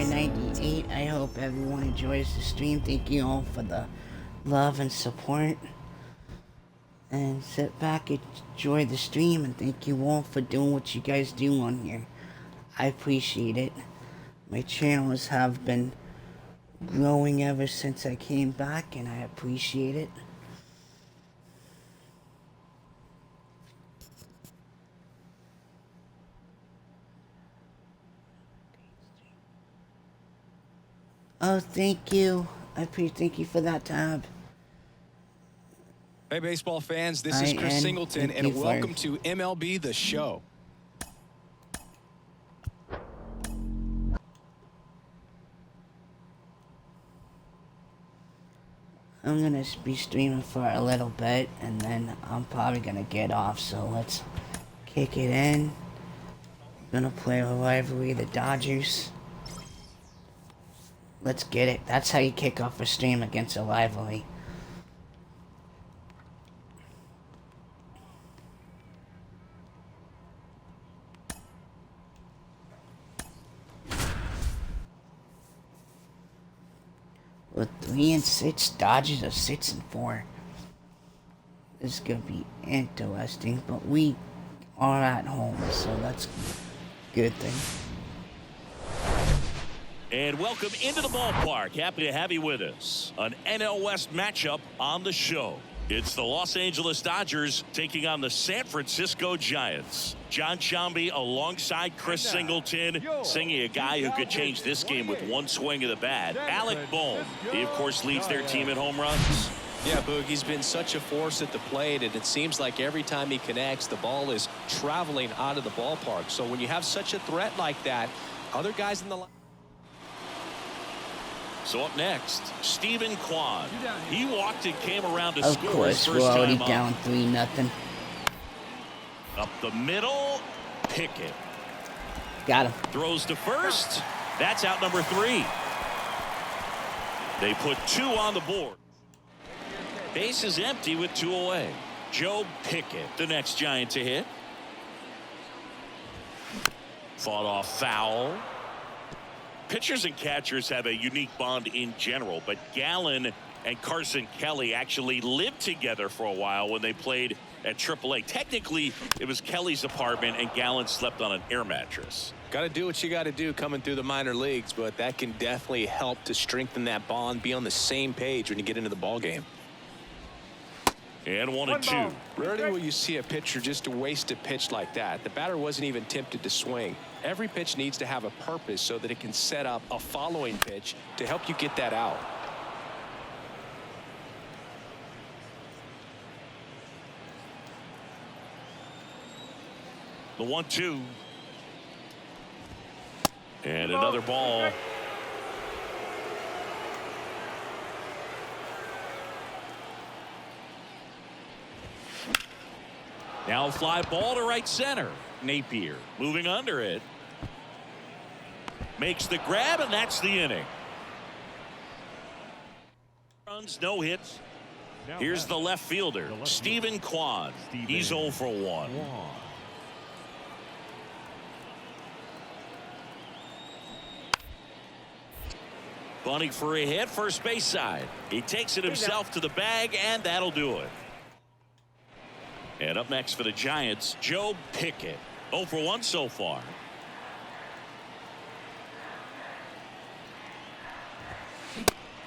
Boy98. I hope everyone enjoys the stream. Thank you all for the love and support. And sit back and enjoy the stream. And thank you all for doing what you guys do on here. I appreciate it. My channels have been growing ever since I came back, and I appreciate it. Oh, thank you. Thank you for that tab. Hey, baseball fans, this is Chris Singleton, and welcome to MLB The Show. I'm gonna be streaming for a little bit, and then I'm probably gonna get off, so let's kick it in. I'm gonna play a rivalry, the Dodgers. Let's get it. That's how you kick off a stream against a rivalry. With 3-6, Dodgers are 6-4. This is gonna be interesting, but we are at home, so that's a good thing. And welcome into the ballpark. Happy to have you with us. An NL West matchup on the show. It's the Los Angeles Dodgers taking on the San Francisco Giants. John Sciambi alongside Chris Singleton, singing a guy who could change this game with one swing of the bat. Alec Bohm, he of course leads their team in home runs. Yeah, Boog, he's been such a force at the plate, and it seems like every time he connects, the ball is traveling out of the ballpark. So when you have such a threat like that, other guys in the line. So up next, Steven Kwan. He walked and came around to of score course, his we're first already time down up. 3-0. Up the middle, Pickett. Got him. Throws to first. That's out number 3. They put 2 on the board. Base is empty with 2 away. Joe Pickett, the next Giant to hit. Fought off foul. Pitchers and catchers have a unique bond in general, but Gallen and Carson Kelly actually lived together for a while when they played at AAA. Technically, it was Kelly's apartment, and Gallen slept on an air mattress. Got to do what you got to do coming through the minor leagues, but that can definitely help to strengthen that bond, be on the same page when you get into the ball game. And 1-2. Rarely will you see a pitcher just to waste a pitch like that. The batter wasn't even tempted to swing. Every pitch needs to have a purpose so that it can set up a following pitch to help you get that out. The 1-2. And another ball. Now a fly ball to right center. Napier moving under it. Makes the grab, and that's the inning. Runs, no hits. Here's the left fielder, Steven Kwan. He's 0 for 1. Bunting for a hit, first base side. He takes it himself to the bag, and that'll do it. And up next for the Giants, Joe Pickett. 0 for 1 so far.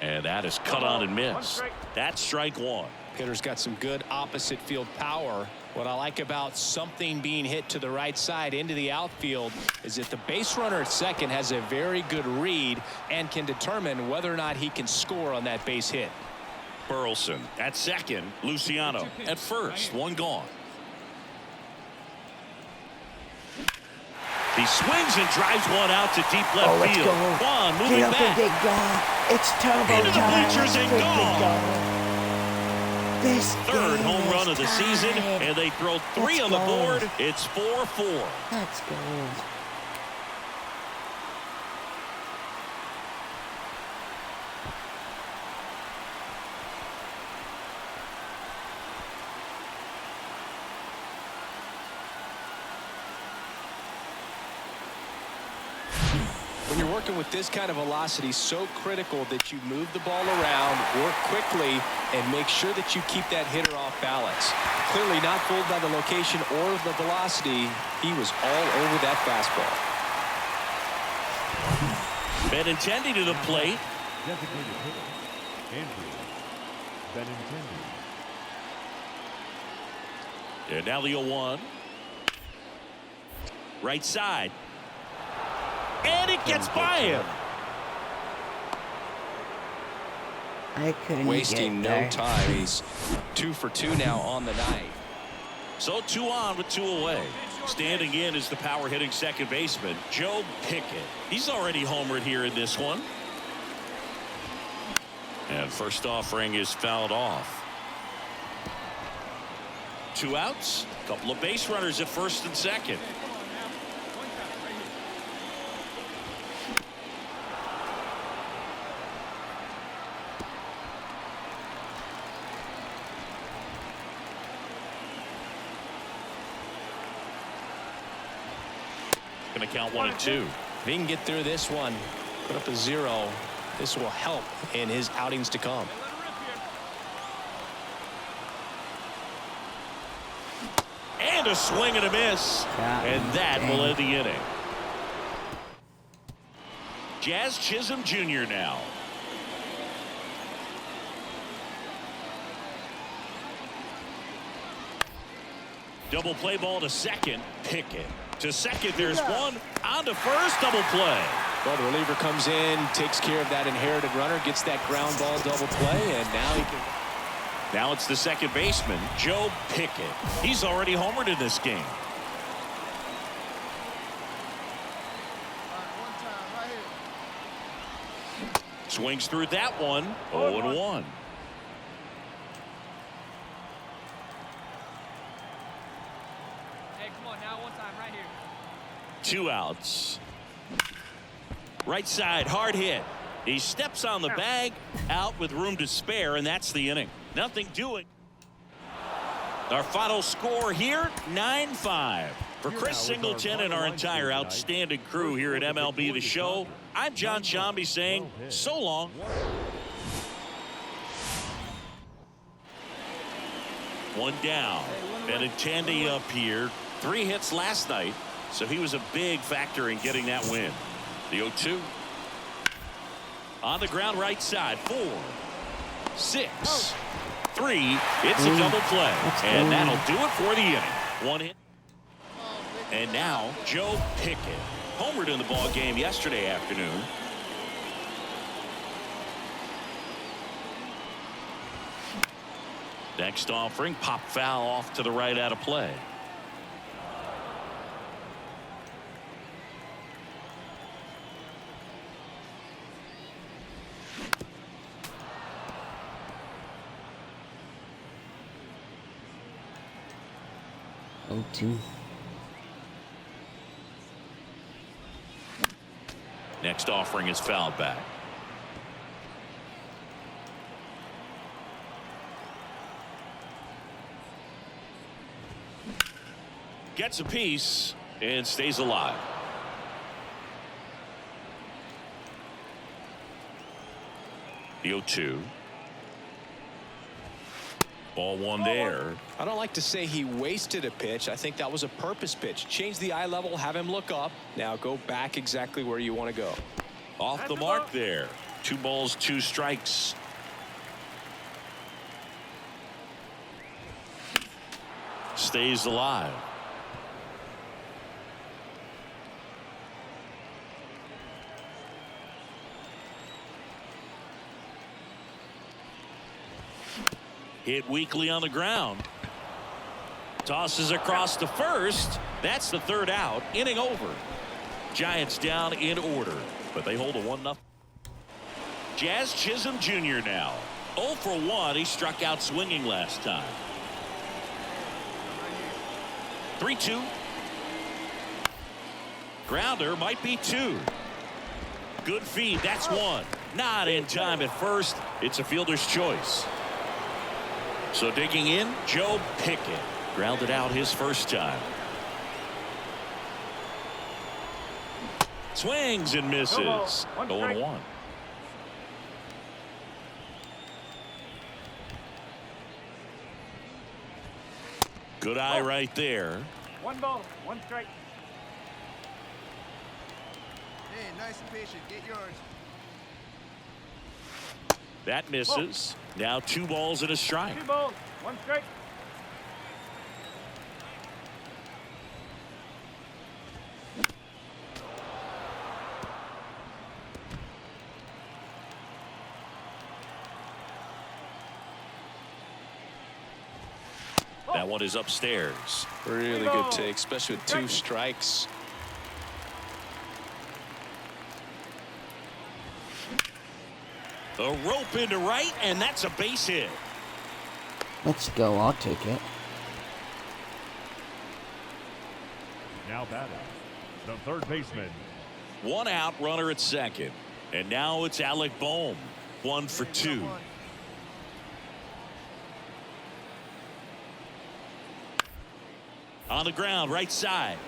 And that is cut on and missed. That's strike 1. Hitter's got some good opposite field power. What I like about something being hit to the right side into the outfield is that the base runner at second has a very good read and can determine whether or not he can score on that base hit. Burleson at second. Luciano at first. 1 gone. He swings and drives one out to deep left let's field. go. Kwan moving Get up back. and get gone. It's turbo Into the time. bleachers and Get gone. This Third game home run is of the season, tied. and they throw 3 Let's on the go. board. It's 4-4. Let's go. When you're working with this kind of velocity, so critical that you move the ball around, work quickly, and make sure that you keep that hitter off balance. Clearly not fooled by the location or the velocity. He was all over that fastball. Benintendi to the plate. Designated hitter, Andrew Benintendi. And now the 0-1. Right side. And it gets by him. I couldn't Wasting get no there. time. He's 2 for 2 now on the night. So 2 on with 2 away. Standing in is the power hitting second baseman, Joe Pickett. He's already homered here in this one. And first offering is fouled off. 2 outs. A couple of base runners at first and second. Going to count 1 and 2. If he can get through this one, put up a 0, this will help in his outings to come. And a swing and a miss. And that will end the inning. Jazz Chisholm Jr. now. Double play ball to second. Pickett. To second, there's one. On to first, double play. Well, the reliever comes in, takes care of that inherited runner, gets that ground ball double play, and now he can. Now it's the second baseman, Joe Pickett. He's already homered in this game. Swings through that one. 0-1. Hey, come on now, one time right here. 2 outs. Right side, hard hit. He steps on the bag, out with room to spare, and that's the inning. Nothing doing. Our final score here, 9-5. For Chris Singleton and our entire outstanding crew here at MLB The Show, I'm John Shambi saying so long. One down. Benintendi up here. 3 hits last night, so he was a big factor in getting that win. The 0-2. On the ground right side. 4, 6, 3. It's a double play. And that'll do it for the inning. 1 hit. And now Joe Pickett. Homered in the ball game yesterday afternoon. Next offering, pop foul off to the right out of play. Oh, 2. Next offering is fouled back. Gets a piece and stays alive. The 0-2. Ball 1 there. I don't like to say he wasted a pitch. I think that was a purpose pitch. Change the eye level, have him look up. Now go back exactly where you want to go. Off the mark there. 2 balls, 2 strikes. Stays alive. Hit weakly on the ground. Tosses across to first. That's the 3rd out. Inning over. Giants down in order, but they hold a 1-0. Jazz Chisholm Jr. now. 0 for 1. He struck out swinging last time. 3-2. Grounder might be 2. Good feed. That's 1. Not in time at first. It's a fielder's choice. So digging in, Joe Pickett. Grounded out his first time. Swings and misses. 0-1. Good eye right there. 1 ball, 1 strike. Hey, nice and patient. Get yours. That misses. Now 2 balls and a strike. 2 balls, 1 strike. That one is upstairs. Really good take, especially with 2 strikes. A rope into right, and that's a base hit. Let's go. I'll take it. Now batting, the third baseman. 1 out, runner at second. And now it's Alec Bohm. 1 for 2. On the ground, right side.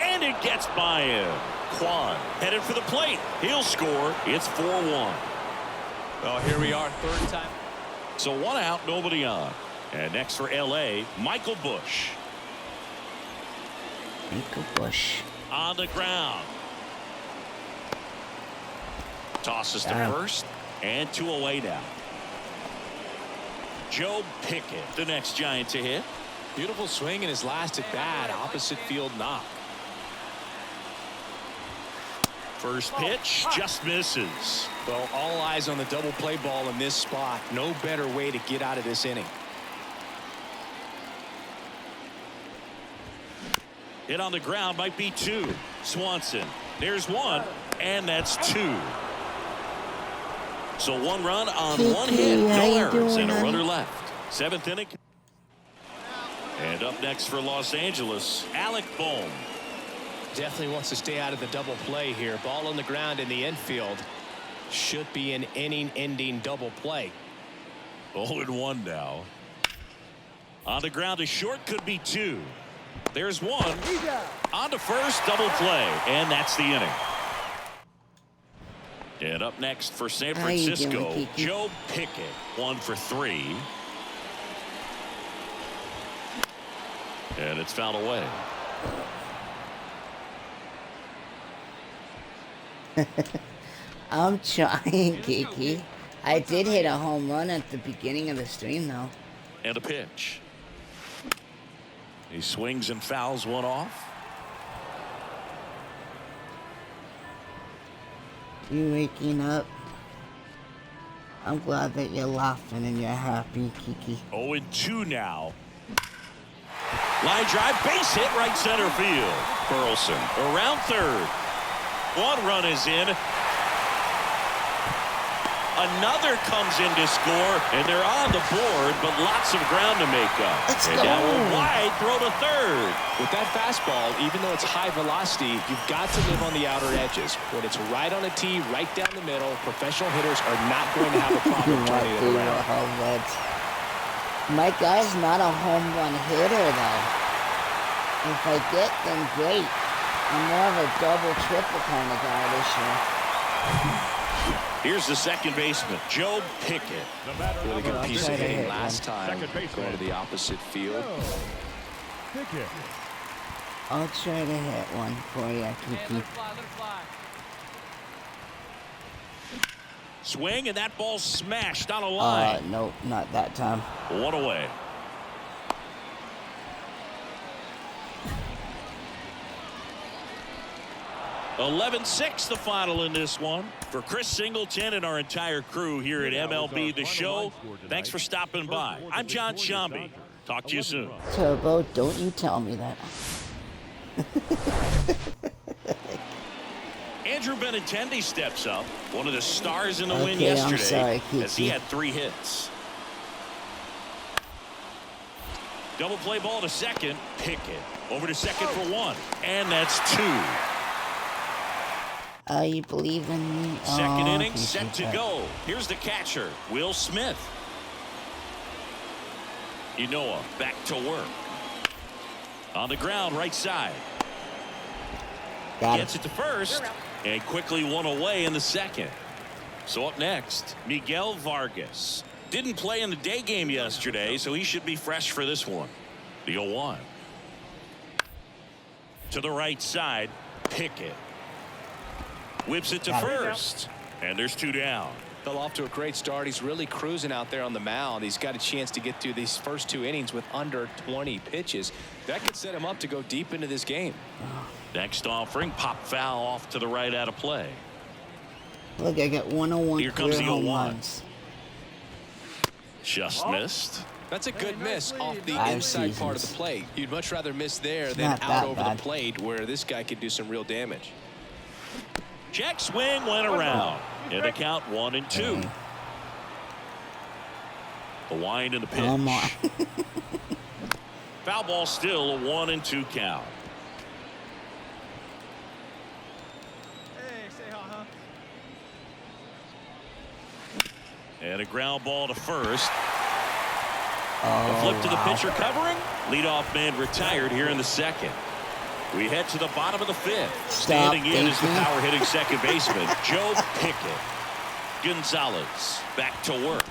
And it gets by him. Kwan headed for the plate. He'll score. It's 4-1. Well, here we are, 3rd time. So 1 out, nobody on. And next for L.A., Michael Busch. Michael Busch. On the ground. Tosses to first. And 2 away now. Joe Pickett, the next Giant to hit. Beautiful swing in his last at bat. Opposite field knock. First pitch just misses. Well, all eyes on the double play ball in this spot. No better way to get out of this inning. Hit on the ground might be 2. Swanson. There's 1. And that's 2. So 1 run on 1 hit. No errors and a runner left. 7th inning. And up next for Los Angeles, Alec Bohm. Definitely wants to stay out of the double play here. Ball on the ground in the infield. Should be an inning-ending double play. 0-1 now. On the ground to short, could be 2. There's 1. On to first, double play. And that's the inning. And up next for San Francisco, Joe Pickett. 1 for 3. And it's fouled away. I'm trying, Kiki. I did hit a home run at the beginning of the stream, though. And a pitch. He swings and fouls 1 off. You waking up? I'm glad that you're laughing and you're happy, Kiki. 0-2 now. Line drive, base hit, right center field. Burleson around third. 1 run is in. Another comes in to score, and they're on the board, but lots of ground to make up. Let's and go. Now a wide throw to third. With that fastball, even though it's high velocity, you've got to live on the outer edges. When it's right on a tee, right down the middle, professional hitters are not going to have a problem turning it around. My guy's not a home run hitter, though. If I get them, great. I'm more of a double, triple kind of guy this year. Here's the second baseman, Joe Pickett. Really good piece of hitting last time. Second baseman. Going to the opposite field. Pickett. I'll try to hit one for you, Hey, Kiki. let it fly, let it fly. Swing, and that ball smashed on a line. Nope, not that time. 1 away. (11-6) the final in this one. For Chris Singleton and our entire crew here at MLB The Show, thanks for stopping by. I'm John Sciambi. Talk to you soon. Turbo, don't you tell me that. Andrew Benintendi steps up, one of the stars in the win Okay, I'm yesterday, sorry, as he Kiki. had 3 hits. Double play ball to second. Pickett over to second for 1, and that's 2. You believe in me? Second inning Kiki, set to go. Here's the catcher, Will Smith. Ynoa back to work. On the ground, right side. Gets it to first and quickly one away in the second. So up next, Miguel Vargas. Didn't play in the day game yesterday, so he should be fresh for this one. The 0-1. To the right side, Pickett. Whips it to first. And there's 2 down. Fell off to a great start. He's really cruising out there on the mound. He's got a chance to get through these first 2 innings with under 20 pitches. That could set him up to go deep into this game. Next offering, pop foul off to the right out of play. Look, I got 101 Here comes the career home 0-1. runs. Just missed. That's a good miss off the 5 inside part of seasons. the plate. You'd much rather miss there It's than not out that over bad. the plate where this guy could do some real damage. Check swing went around. And the count 1-2. The wind and the pitch. Come on. Foul ball still a 1-2 count. Hey, say hi, huh? And a ground ball to first. A flip to the pitcher covering. Leadoff man retired here in the second. We head to the bottom of the 5th. Standing in is the power hitting second baseman, Joe Pickett. Gonzalez back to work.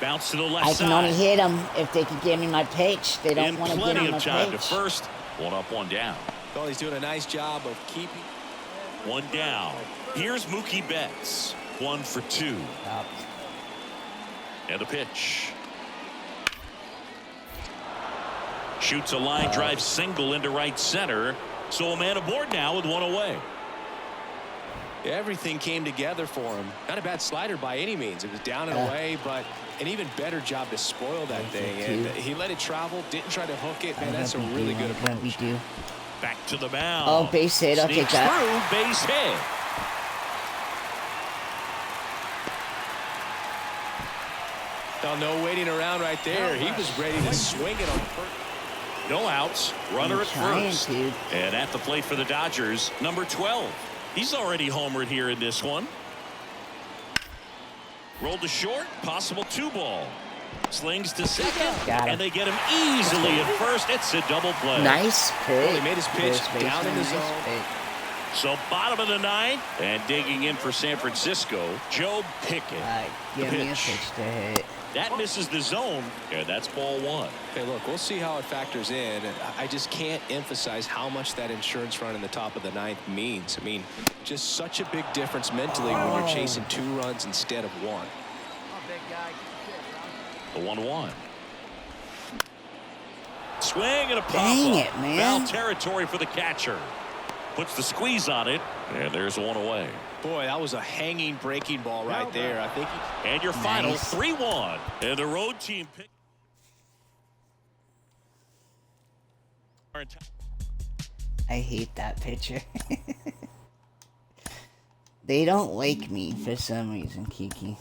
Bounce to the left I side. can only hit them if they can give me my pitch. They don't In want to give plenty me of my time to pitch. first. 1 up, 1 down. Well, he's doing a nice job of keeping. 1 down. Here's Mookie Betts. 1 for 2. And a pitch. Shoots a line drive single into right center. So a man aboard now with 1 away. Everything came together for him. Not a bad slider by any means. It was down and away, but an even better job to spoil that thing. And he let it travel, didn't try to hook it. Man, that's a really good approach. Back to the mound. Oh, base hit. I'll take Sneaks that. through, base hit. Oh, no waiting around right there. He was ready to swing it on first. No outs. Runner at trying, first. dude. And at the plate for the Dodgers, number 12. He's already homered here in this one. Rolled to short. Possible 2-ball. Slings to second. Got him. And they get him easily at first. It's a double play. Nice pitch. He made his pitch First down in the baseman, zone. pitch. So bottom of the 9th. And digging in for San Francisco, Joe Pickett. All right, give me a pitch to hit. That misses the zone. And that's ball 1. Hey, look, we'll see how it factors in. I just can't emphasize how much that insurance run in the top of the 9th means. I mean, just such a big difference mentally when you're chasing 2 runs instead of 1. Oh, big guy. The 1-1. Swing and a pop. Dang it, man. Foul territory for the catcher. Puts the squeeze on it. And there's 1 away. Boy, that was a hanging breaking ball right there. I think. And your final Nice. 3-1. And the road team pick. I hate that pitcher. They don't like me for some reason, Kiki.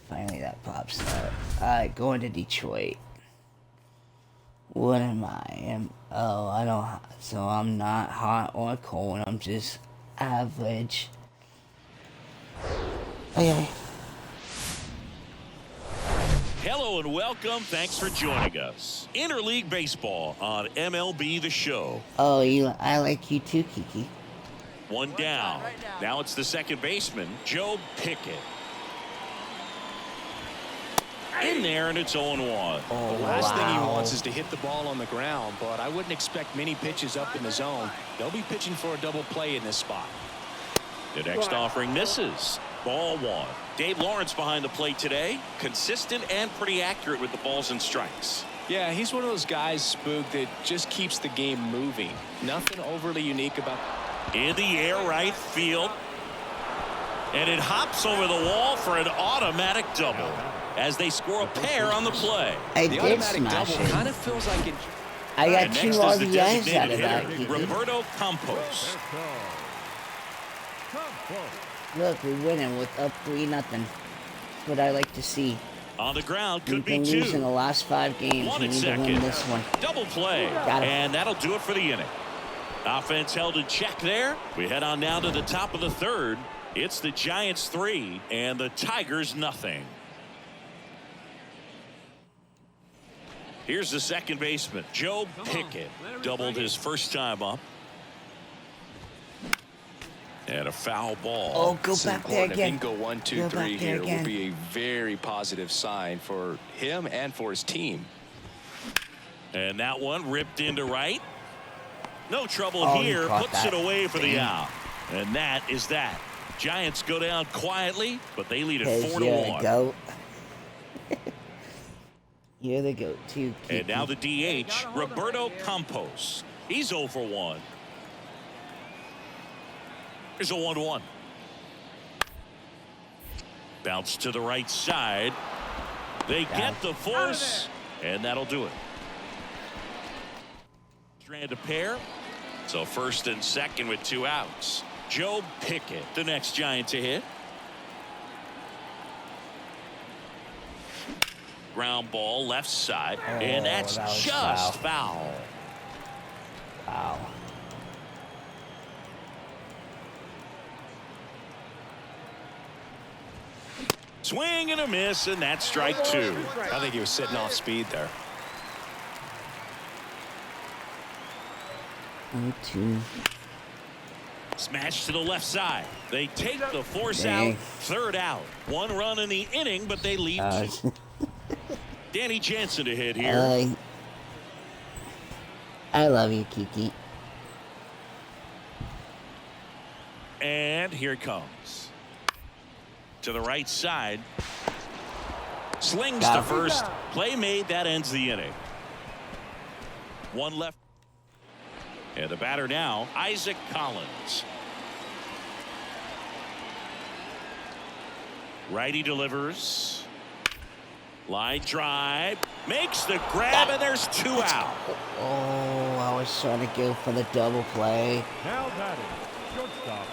Finally that pops up. Alright, going to Detroit. What am I? I don't. So I'm not hot or cold. I'm just average. Okay. Hello and welcome. Thanks for joining us. Interleague Baseball on MLB The Show. Oh, I like you too, Kiki. 1 down. Now it's the second baseman, Joe Pickett. In there, and it's 0-1. Oh, The last thing he wow. wants is to hit the ball on the ground, but I wouldn't expect many pitches up in the zone. They'll be pitching for a double play in this spot. The next offering misses. Ball 1. Dave Lawrence behind the plate today. Consistent and pretty accurate with the balls and strikes. Yeah, he's one of those guys, Spook, that just keeps the game moving. Nothing overly unique about. In the air, right field. And it hops over the wall for an automatic double as they score a pair on the play. I The did automatic smash double it. kind of feels like it. I got And 2 next is the RBIs out designated of that, hitter, Kiki. Roberto Campos. Look, we're winning with up 3-0. That's what I like to see. On the ground, could We've be been 2. losing the last 5 games. One We at need to win second. this one. Double play. Got it. And that'll do it for the inning. Offense held in check there. We head on now to the top of the 3rd. It's the Giants 3 and the Tigers nothing. Here's the second baseman, Joe Pickett. Doubled his first time up. And a foul ball. Oh, go back there again. If he can go 1, 2, 3 here, will be a very positive sign for him and for his team. And that one ripped into right. No trouble here. Puts it away for the out. And that is that. Giants go down quietly, but they lead it 4-1. You're the goat too. And now the DH, Roberto Campos. He's 0 for 1. Here's a 1-1. Bounce to the right side. They get the force, and that'll do it. Strand a pair. So first and second with 2 outs. Joe Pickett, the next Giant to hit. Ground ball left side, and that's just foul. Wow. Swing and a miss, and that's strike 2. I think he was sitting off speed there. 2. Smash to the left side. They take the force out. Third out. 1 run in the inning, but they lead 2. Danny Jansen to hit here. I love you, Kiki. And here it comes. To the right side. Slings to first. Play made. That ends the inning. 1 left. And the batter now, Isaac Collins. Righty delivers. Line drive. Makes the grab, and there's 2 out. Oh, I was trying to go for the double play. Now batting, shortstop.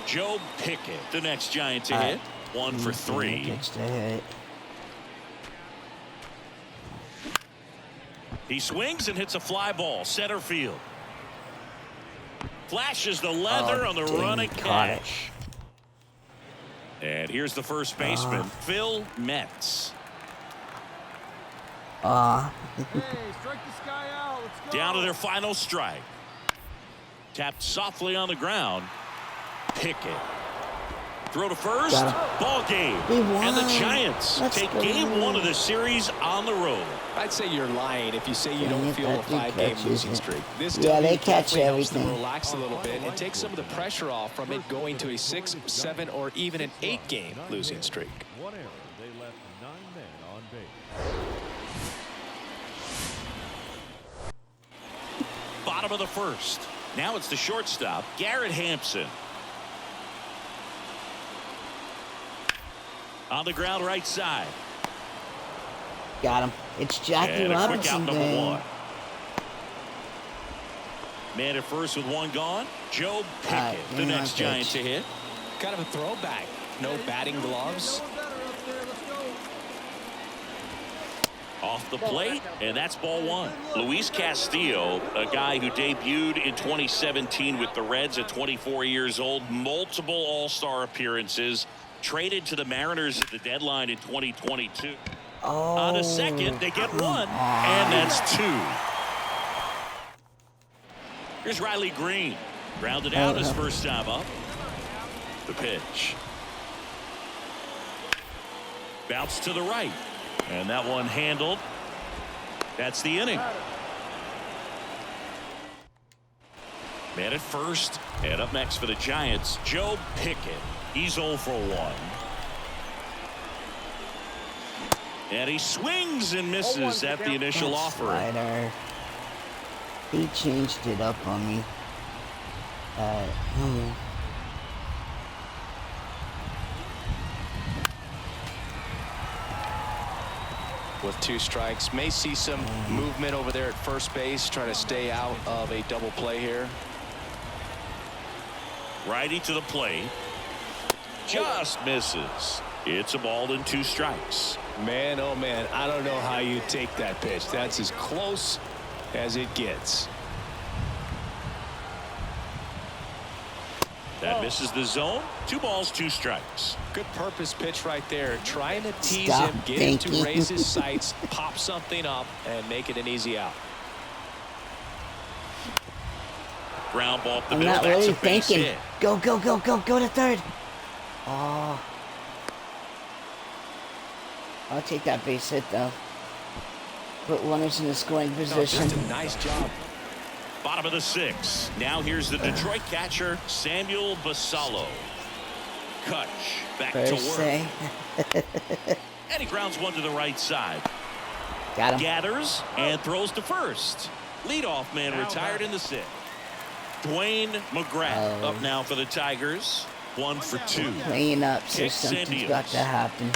Joe Pickett, the next Giant to hit. 1 for 3. Gets to hit. He swings and hits a fly ball. Center field. Flashes the leather on the run and catch. And here's the first baseman, Phil Metz. Hey, strike this guy out. Let's go. Down to their final strike. Tapped softly on the ground. Pickett. Throw to first. Ball game. And the Giants take game 1 of the series on the road. I'd say you're lying if you say you don't feel a 5-game losing streak. This they catch everything. Helps them relax a little bit and take some of the pressure off from it going to a 6, 7, or even an 8-game losing streak. 1 error. They left 9 men on base. Bottom of the first. Now it's the shortstop, Garrett Hampson. On the ground right side. Got him. It's Jackie Robinson number day. 1. Man at first with 1 gone. Joe Pickett, the next Giant to hit. Kind of a throwback. No batting gloves. Off the plate, and that's ball 1. Luis Castillo, a guy who debuted in 2017 with the Reds at 24 years old, multiple All-Star appearances, traded to the Mariners at the deadline in 2022. On a second, they get 1, and that's 2. Here's Riley Green. Grounded out his first time up. The pitch. Bounce to the right. And that one handled. That's the inning. Man at first. And up next for the Giants, Joe Pickett. He's 0 for 1. And he swings and misses at the initial offer. Slider. He changed it up on me. With 2 strikes, may see some movement over there at first base, trying to stay out of a double play here. Righty to the plate. Just misses. It's a ball and 2 strikes. Man, oh man, I don't know how you take that pitch. That's as close as it gets. That misses the zone. 2 balls, 2 strikes. Good purpose pitch right there. Trying to tease Stop him, get thinking. him to raise his sights, pop something up, and make it an easy out. Ground ball up the I'm middle. not That's really a base thinking. hit. Go to third. Oh. I'll take that base hit, though. Put runners in the scoring No, position. just a nice job. Bottom of the 6th. Now here's the Detroit catcher, Samuel Basallo. Kutch back to First work. say. And he grounds one to the right side. Got him. Gathers and throws to first. Leadoff man retired in the 6th. Dwayne McGrath up now for the Tigers. 1 for 2. Clean up, so Kicks something's Indians. got to happen.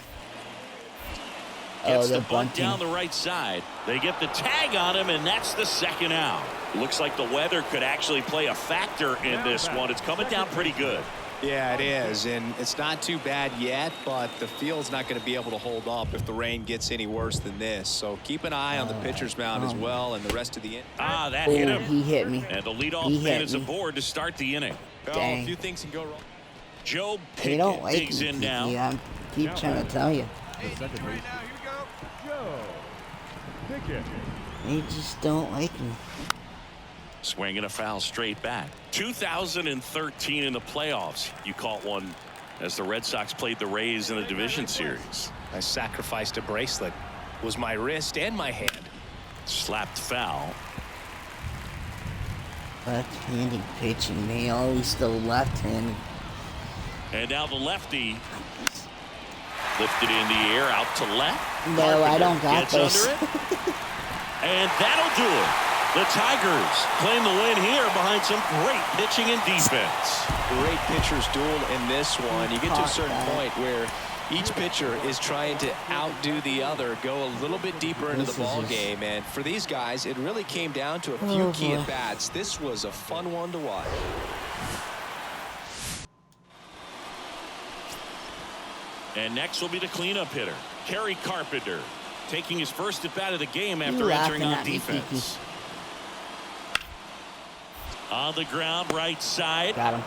Gets Oh, the the bunt bunting. down the right side. They get the tag on him, and that's the 2nd out. Looks like the weather could actually play a factor in this one. It's coming down pretty good. Yeah, it is, and it's not too bad yet, but the field's not going to be able to hold up if the rain gets any worse than this. So keep an eye on the pitcher's mound as well and the rest of the inning. Ah, that Oh, hit him. he hit me. And the leadoff He man hit is me. aboard to start the inning. Oh, Dang. a few things can go wrong. Joe They don't Pickett like digs me, in Kiki. now. I keep trying to tell you. Hey, second get ready base. now. Here we go. Joe Pickett. They just don't like me. Swinging a foul straight back. 2013 in the playoffs. You caught one as the Red Sox played the Rays in the division series. I sacrificed a bracelet. Was my wrist and my hand. Slapped foul. Left-handed pitching. They always go left-handed. And now the lefty lifted in the air out to left. No, I don't got Gets this. under it. And that'll do it. The Tigers claim the win here behind some great pitching and defense. Great pitchers duel in this one. You get to a certain Caught that. point where each pitcher is trying to outdo the other, go a little bit deeper into the This is ball just- game. And for these guys, it really came down to a few Oh, key boy. at-bats. This was a fun one to watch. And next will be the cleanup hitter, Kerry Carpenter, taking his first at bat of the game after You entering laughing on at me, defense. On the ground, right side Got him.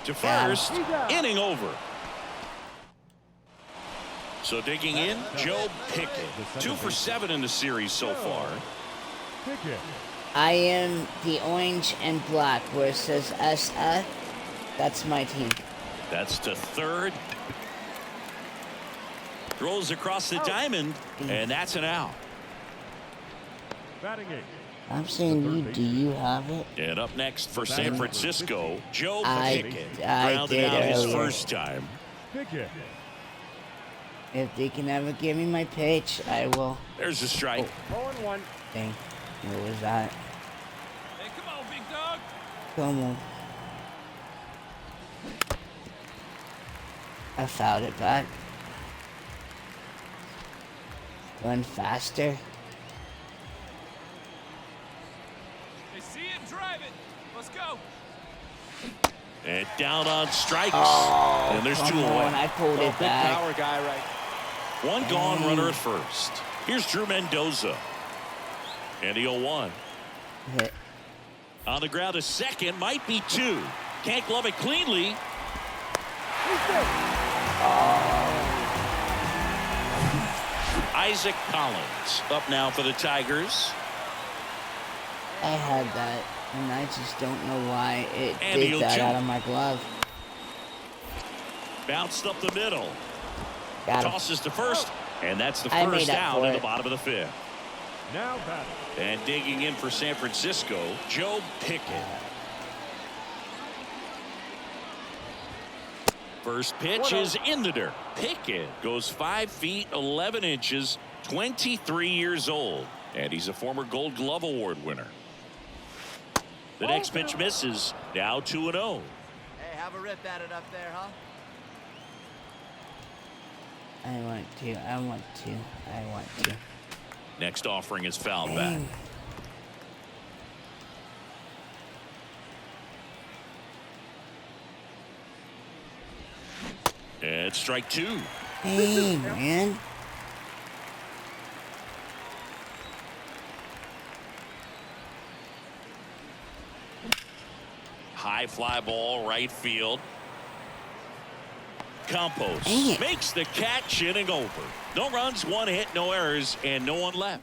to Got him. first, inning over. So digging in, Joe Pickett, 2 for 7 in the series so far. Pickett. I am the orange and black where it says SF. That's my team. That's to third. Throws across the diamond, and that's an out. Batting 8. I'm saying you, do you have it? And up next for San Francisco, Joe I Pickett. did Grounded out his earlier. first time. Pickett. If they can ever give me my pitch, I will. There's a strike. 0-1. Dang. What was that? Hey, come on, big dog. Come on. I fouled it back. Run faster. They see it, drive it. Let's go. And down on strikes. Oh, and there's 2 come away. on, I pulled Well, it big back. power guy right. One gone, runner at first. Here's Drew Mendoza. And the 0-1. Hit. On the ground to second, might be 2. Can't glove it cleanly. Isaac Collins up now for the Tigers. I had that, and I just don't know why it And did he'll that shoot. out of my glove. Bounced up the middle. Got him. Tosses to first. And that's the I first made up out for in the it. bottom of the 5th. Now batting. And digging in for San Francisco, Joe Pickett. First pitch is in the dirt. Pickett goes 5 feet 11 inches, 23 years old, and he's a former Gold Glove Award winner. The next pitch misses. Now 2-0. Hey, have a rip at it up there, huh? I want to. Next offering is fouled back. Dang. And strike 2. Hey, man. High fly ball right field. Campos makes the catch, inning over. No runs, 1 hit, no errors, and no one left.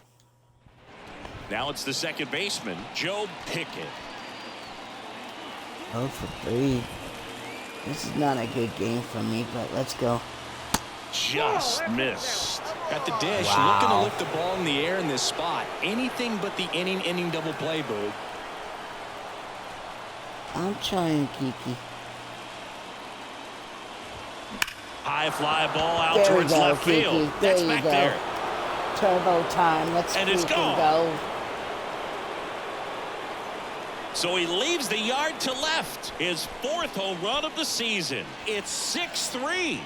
Now it's the second baseman, Joe Pickett. 0 for 3. This is not a good game for me, but let's go. Just missed. At the dish, Wow. looking to lift the ball in the air in this spot. Anything but the inning double play, Boog. I'm trying, Kiki. High fly ball out There we towards go, left Kiki. field. There That's you back go. there. Turbo time. Let's And it's freaking gone. go. So he leaves the yard to left. His 4th home run of the season. It's 6-3.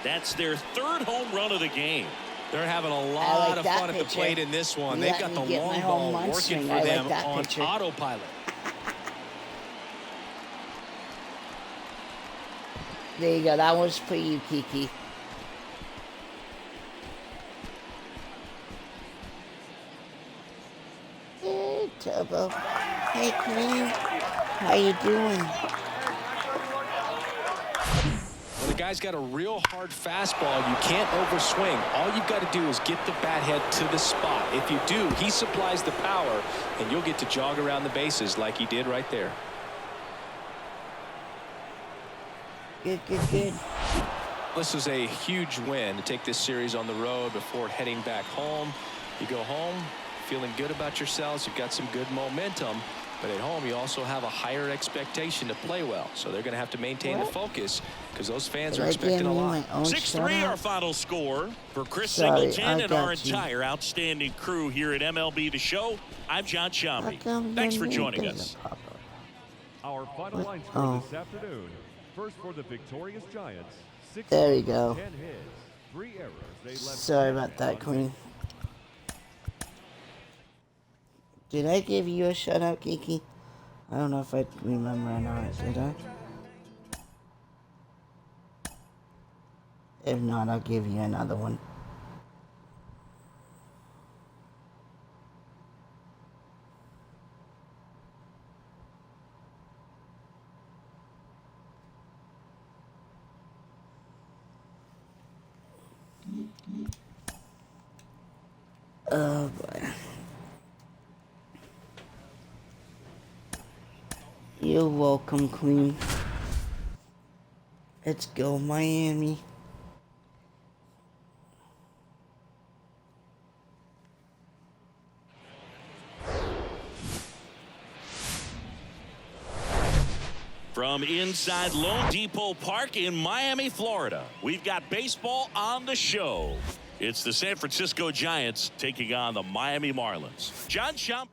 That's their 3rd home run of the game. They're having a lot of that fun at the pitcher. plate in this one. You They've let got me the get my long home ball run working swing. for I like them that on pitcher. autopilot. There you go. That was for you, Kiki. Hey, Turbo. Hey, Queen. How you doing? When the guy's got a real hard fastball, you can't overswing. All you've got to do is get the bat head to the spot. If you do, he supplies the power, and you'll get to jog around the bases like he did right there. Good, good, good. This was a huge win to take this series on the road before heading back home. You go home feeling good about yourselves. You've got some good momentum. But at home, you also have a higher expectation to play well. So they're going to have to maintain the focus because those fans are expecting a lot. 6-3 our final score. For Chris Sorry, Singleton I and our got you. entire outstanding crew here at MLB The Show, I'm John How Shambi. come Thanks your for name joining doesn't us. pop up? Our final line score this afternoon. First for the victorious Giants. 6 There we go. 10 hits, 3 errors. They left Sorry about that, Queen. Did I give you a shutout, Kiki? I don't know if I remember or not. Did I? If not, I'll give you another one. Oh boy. You're welcome, Queen. Let's go, Miami. From inside Lone Depot Park in Miami, Florida, we've got baseball on the show. It's the San Francisco Giants taking on the Miami Marlins. John Shamp.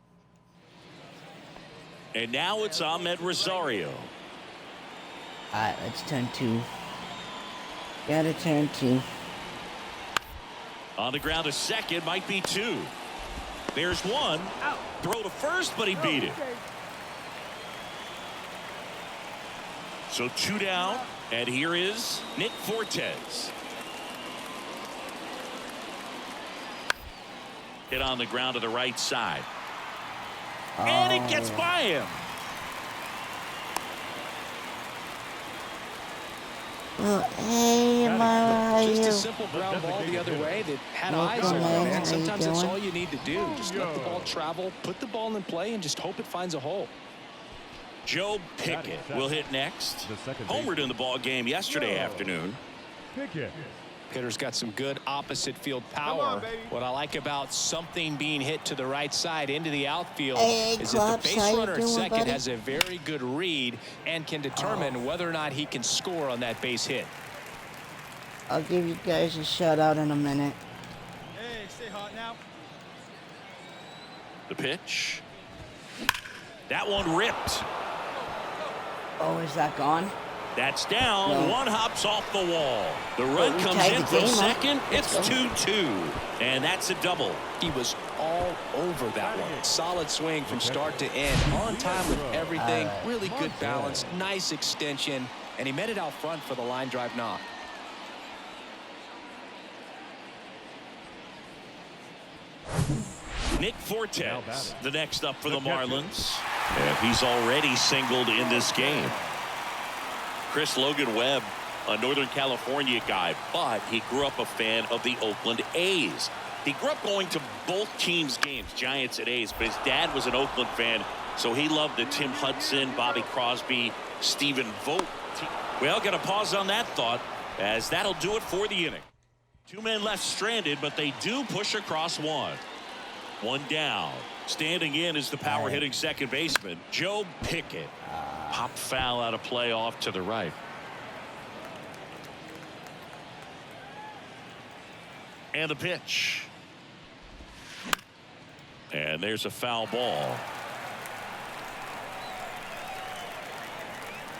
And now it's Ahmed Rosario. Alright, let's turn 2. Gotta turn 2. On the ground to second, might be 2. There's 1. Throw to first, but he beat it. So 2 down, and here is Nick Fortes. Hit on the ground to the right side. And it gets by him. Well, hey, Mara, how Just you? a simple ground ball the other way that had eyes Welcome, on it, man. man. How you Sometimes that's doing? all you need to do. Just let the ball travel, put the ball in play, and just hope it finds a hole. Joe Pickett will hit next. The second Homered in the ball game yesterday afternoon. Pickett. Hitter's got some good opposite field power. What I like about something being hit to the right side into the outfield Hey, is that Klops, the how base you runner at doing, second buddy? has a very good read and can determine whether or not he can score on that base hit. I'll give you guys a shout out in a minute. Hey, stay hot now. The pitch. That one ripped. Oh, is that gone? That's down. No. One hops off the wall. The run we comes tied in the from game up. second. Let's It's go. 2-2. And that's a double. He was all over that one. Solid swing from start to end. On time with everything. Really good balance. Nice extension. And he met it out front for the line drive knock. Nick Fortes, the next up for the Marlins. And he's already singled in this game. Chris Logan Webb, a Northern California guy, but he grew up a fan of the Oakland A's. He grew up going to both teams' games, Giants and A's, but his dad was an Oakland fan, so he loved the Tim Hudson, Bobby Crosby, Stephen Vogt. Well, got to pause on that thought, as that'll do it for the inning. 2 men left stranded, but they do push across one. One down. Standing in is the power hitting second baseman, Joe Pickett. Pop foul out of play off to the right. And the pitch. And there's a foul ball.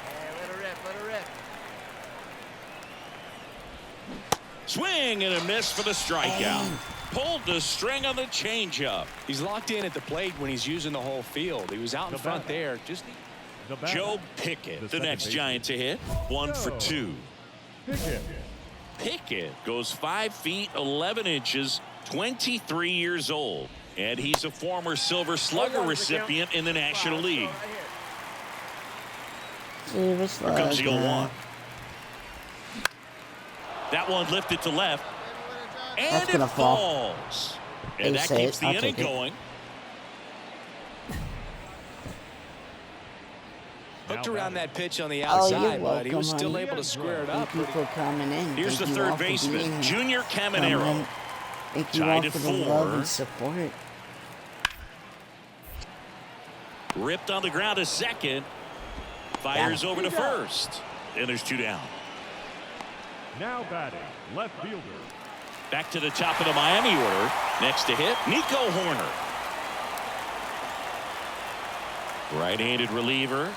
Hey, let her rip, let her rip. Swing and a miss for the strikeout. Pulled the string on the changeup. He's locked in at the plate when he's using the whole field. He was out in front there. Just Joe Pickett, the next Giant to hit. 1 for 2. Pickett goes 5 feet 11 inches, 23 years old, and he's a former Silver Slugger recipient in the National League. Silver Slugger. Here comes the 0-1. That one lifted to left, and it falls. And that keeps the inning going. Hooked around that pitch on the outside, but he was still honey. able to square it up. Thank you for coming in. Here's Thank the you all third for being baseman, here. Junior Caminero. Thank you Tied all at for the love 4. and support. Ripped on the ground to second. Fires over to first. And there's 2 down. Now batting, left fielder. Back to the top of the Miami order. Next to hit, Nico Horner. Right-handed reliever.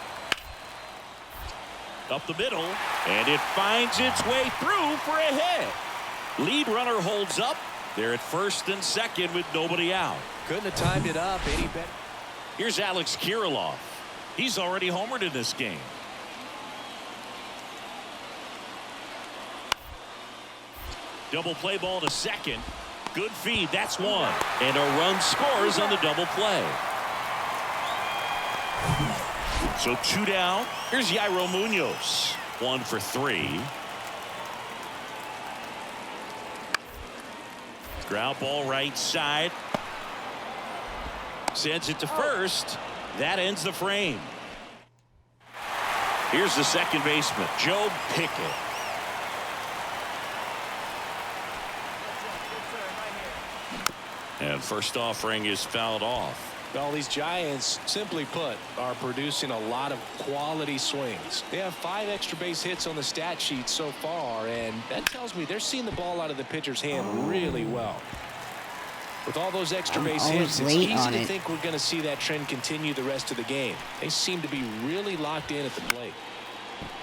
Up the middle, and it finds its way through for a hit. Lead runner holds up. They're at first and second with nobody out. Couldn't have timed it up any better. Here's Alex Kirilloff. He's already homered in this game. Double play ball to second. Good feed. That's 1. And a run scores on the double play. So 2 down. Here's Yairo Munoz. 1 for 3. Ground ball right side. Sends it to first. That ends the frame. Here's the second baseman, Joe Pickett. And first offering is fouled off. Well, these Giants, simply put, are producing a lot of quality swings. They have 5 extra base hits on the stat sheet so far, and that tells me they're seeing the ball out of the pitcher's hand really well. With all those extra base hits, it's easy to think we're going to see that trend continue the rest of the game. They seem to be really locked in at the plate.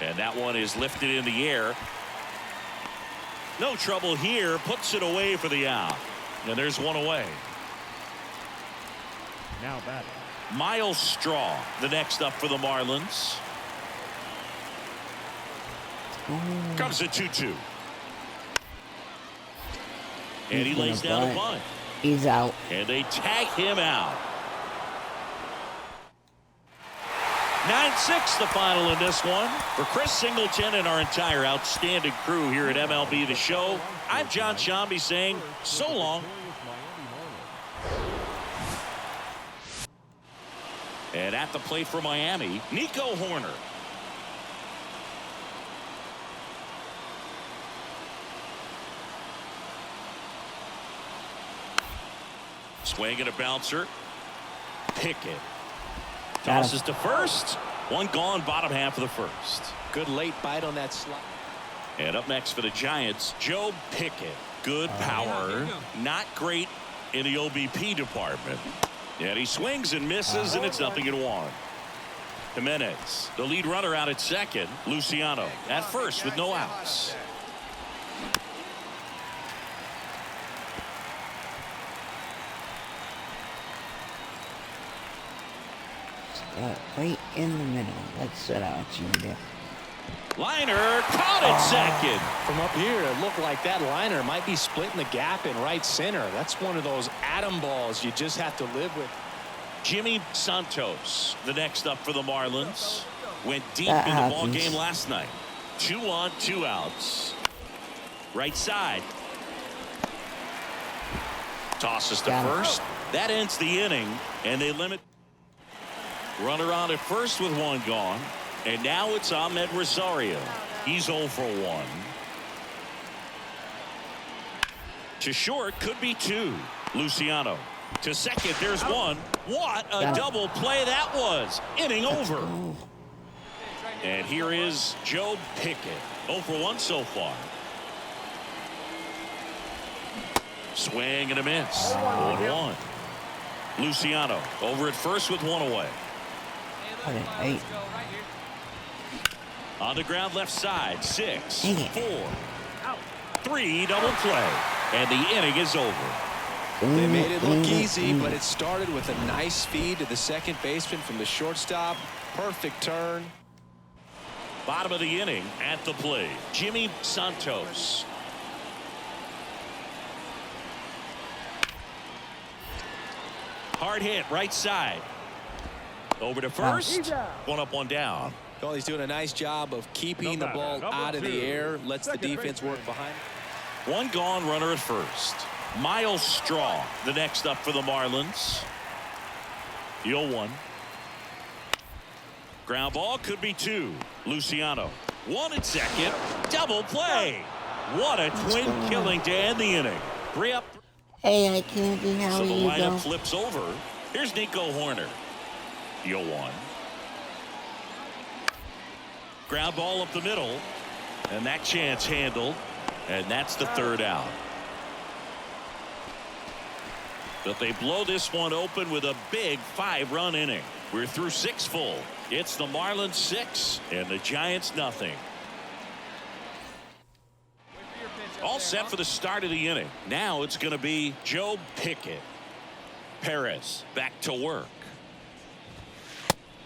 And that one is lifted in the air. No trouble here. Puts it away for the out. And there's 1 away. Now batting, Miles Straw, the next up for the Marlins. Comes a 2-2. And he lays down a bunt. He's out. And they tag him out. 9-6 the final in this one. For Chris Singleton and our entire outstanding crew here at MLB The Show, I'm John Shambi saying so long. And at the plate for Miami, Nico Horner. Swing and a bouncer. Pickett tosses to first. 1 gone, bottom half of the first. Good late bite on that slide. And up next for the Giants, Joe Pickett. Good power, not great in the OBP department. And he swings and misses, and it's 0-1. Jimenez, the lead runner, out at second. Luciano at first with no outs. Right in the middle. That's what I want you to do. Liner caught at second. From up here, it looked like that liner might be splitting the gap in right center. That's one of those atom balls you just have to live with. Jimmy Santos, the next up for the Marlins. Went deep That in the happens. ball game last night. 2 on, 2 outs. Right side. Tosses to Got it. first. That ends the inning, and they limit. Runner on at first with 1 gone. And now it's Ahmed Rosario. He's 0 for 1. To short, could be 2. Luciano. To second, there's 1. What a Got it. double play that was. Inning over. Oh, And here is Joe Pickett. 0 for 1 so far. Swing and a miss. 1-1. Luciano over at first with 1 away. okay, Let's 8. go right here. On the ground left side. 6, Dang it. 4, 3, double play. And the inning is over. They made it look easy, but it started with a nice feed to the second baseman from the shortstop. Perfect turn. Bottom of the inning at the plate. Jimmy Santos. Hard hit right side. Over to first. 1 up, 1 down. Well, he's doing a nice job of keeping the ball out of the air. Lets the defense work behind. 1 gone, runner at first. Miles Straw, the next up for the Marlins. The 0-1. Ground ball could be 2. Luciano. 1 at second. Double play. What a twin killing to end the inning. 3 up. Hey, I can't be how So the you lineup go. flips over. Here's Nico Horner. The 0-1. Ground ball up the middle. And that chance handled. And that's the 3rd out. But they blow this one open with a big 5-run inning. We're through 6 full. It's the Marlins 6 and the Giants nothing. Wait for your pitch up All there, set huh? for the start of the inning. Now it's going to be Joe Pickett. Perez back to work.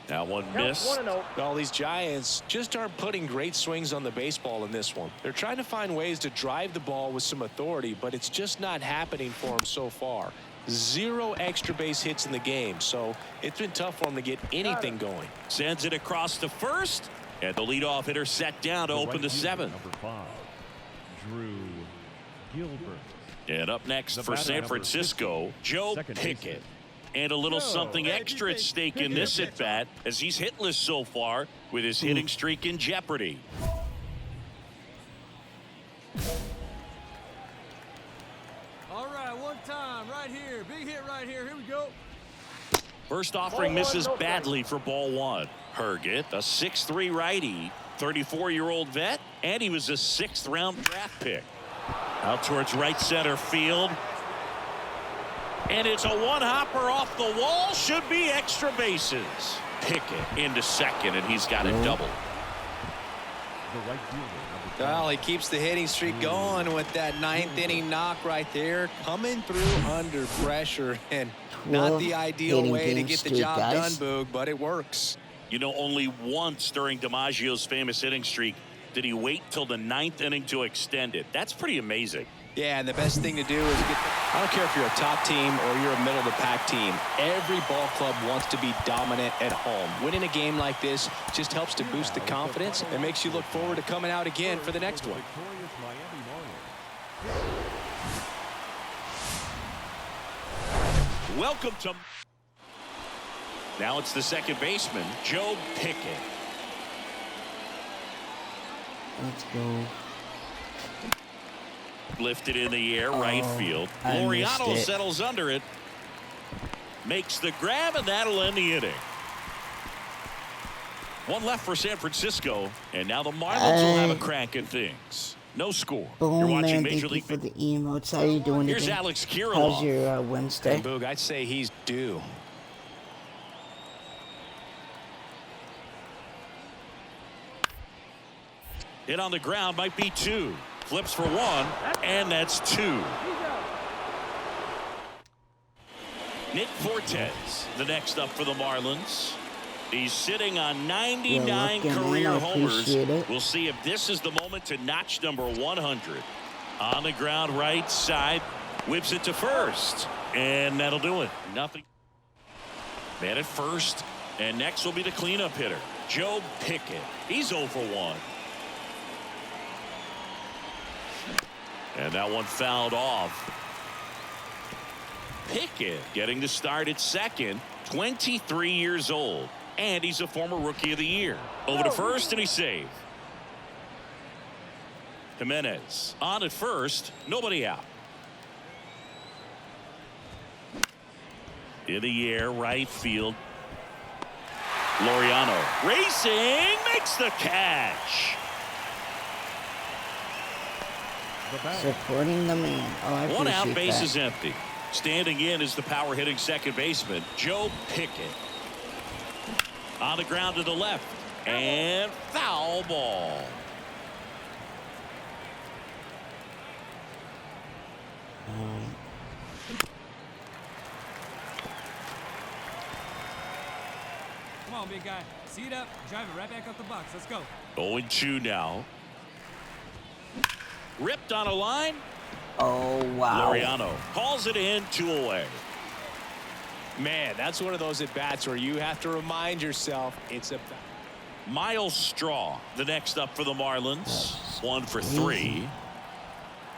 That one missed. Well, these Giants just aren't putting great swings on the baseball in this one. They're trying to find ways to drive the ball with some authority, but it's just not happening for them so far. 0 extra base hits in the game, so it's been tough for them to get anything going. Sends it across to first. And the leadoff hitter set down to open the 7th. Number 5, Drew Gilbert. And up next The for batter, San number Francisco, 50, Joe second Pickett. baseman. And a little something extra at stake in this at bat as he's hitless so far with his hitting streak in jeopardy. All right, 1 time, right here. Big hit right here. Here we go. First offering misses badly for ball 1. Herget, a 6'3" righty, 34-year-old vet, and he was a 6th-round draft pick. Out towards right center field. And it's a one-hopper off the wall. Should be extra bases. Pickett into second, and he's got a double. The right fielder, number 10. Well, he keeps the hitting streak going with that 9th inning knock right there, coming through under pressure, and not the ideal hitting way to game get the streak, job done, guys. Boog, but it works. You know, only once during DiMaggio's famous hitting streak did he wait till the 9th inning to extend it. That's pretty amazing. Yeah, and the best thing to do is I don't care if you're a top team or you're a middle-of-the-pack team. Every ball club wants to be dominant at home. Winning a game like this just helps to boost the confidence and makes you look forward to coming out again for the next one. Victorious Miami Marlins. Welcome to... Now it's the second baseman, Joe Pickett. Let's go. Lifted in the air, right field. I Laureano missed it. settles under it. Makes the grab, and that'll end the inning. 1 left for San Francisco, and now the Marlins will have a crack at things. No score. You're Boom, watching man. Major Thank you League. for the emotes. How you doing Here's today? Alex How's Kirilloff. your Wednesday? And Boog, I'd say he's due. Hit on the ground might be 2. Flips for 1, and that's 2. Nick Fortes, the next up for the Marlins. He's sitting on 99 You're looking, career man. I homers. appreciate it. We'll see if this is the moment to notch number 100. On the ground right side, whips it to first, and that'll do it. Nothing. Man at first, and next will be the cleanup hitter, Joe Pickett. He's 0 for 1. And that one fouled off. Pickett getting the start at second, 23 years old, and he's a former Rookie of the Year. Over to first, and he's safe. Jimenez on at first, nobody out. In the air, right field. Laureano racing, makes the catch. Supporting the man. Oh, I One out, appreciate base that. is empty. Standing in is the power hitting second baseman, Joe Pickett. On the ground to the left, and foul ball. Come on, big guy. Seat up. Drive it right back up the box. Let's go. 0-2 now. Ripped on a line. Oh, wow. Laureano calls it in, 2 away. Man, that's one of those at bats where you have to remind yourself it's a. Miles Straw, the next up for the Marlins. 1 for 3.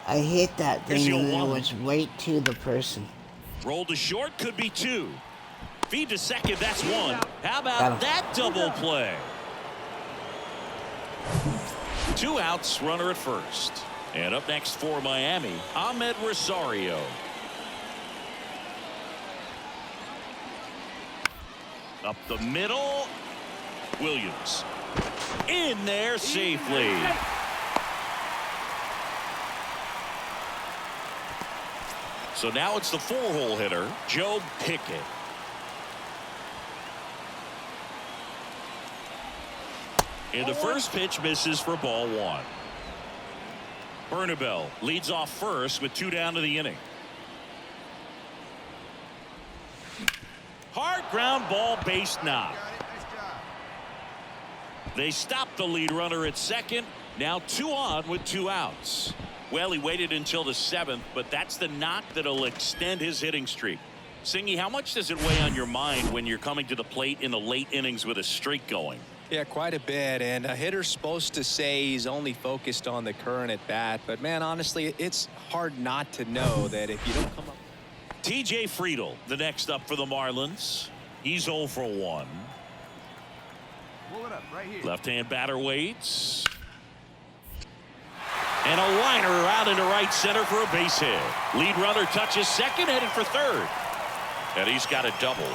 I hit that Here's thing your and it one. was right to the person. Roll to short, could be 2. Feed to second, that's 1. How Got about him. that double play? 2 outs, runner at first. And up next for Miami, Ahmed Rosario. Up the middle, Williams. In there safely. So now it's the 4-hole hitter, Joe Pickett. And the first pitch misses for ball 1. Bernabel leads off first with 2 down to the inning. Hard ground ball, base knock. They stopped the lead runner at second. Now 2 on with 2 outs. Well, he waited until the 7th, but that's the knock that'll extend his hitting streak. Singy, how much does it weigh on your mind when you're coming to the plate in the late innings with a streak going? Yeah, quite a bit, and a hitter's supposed to say he's only focused on the current at bat, but man, honestly, it's hard not to know that if you don't come up. TJ Friedel, the next up for the Marlins. He's 0 for 1. Pull it up right here. Left-hand batter waits. And a liner out into right center for a base hit. Lead runner touches second, headed for third. And he's got a double.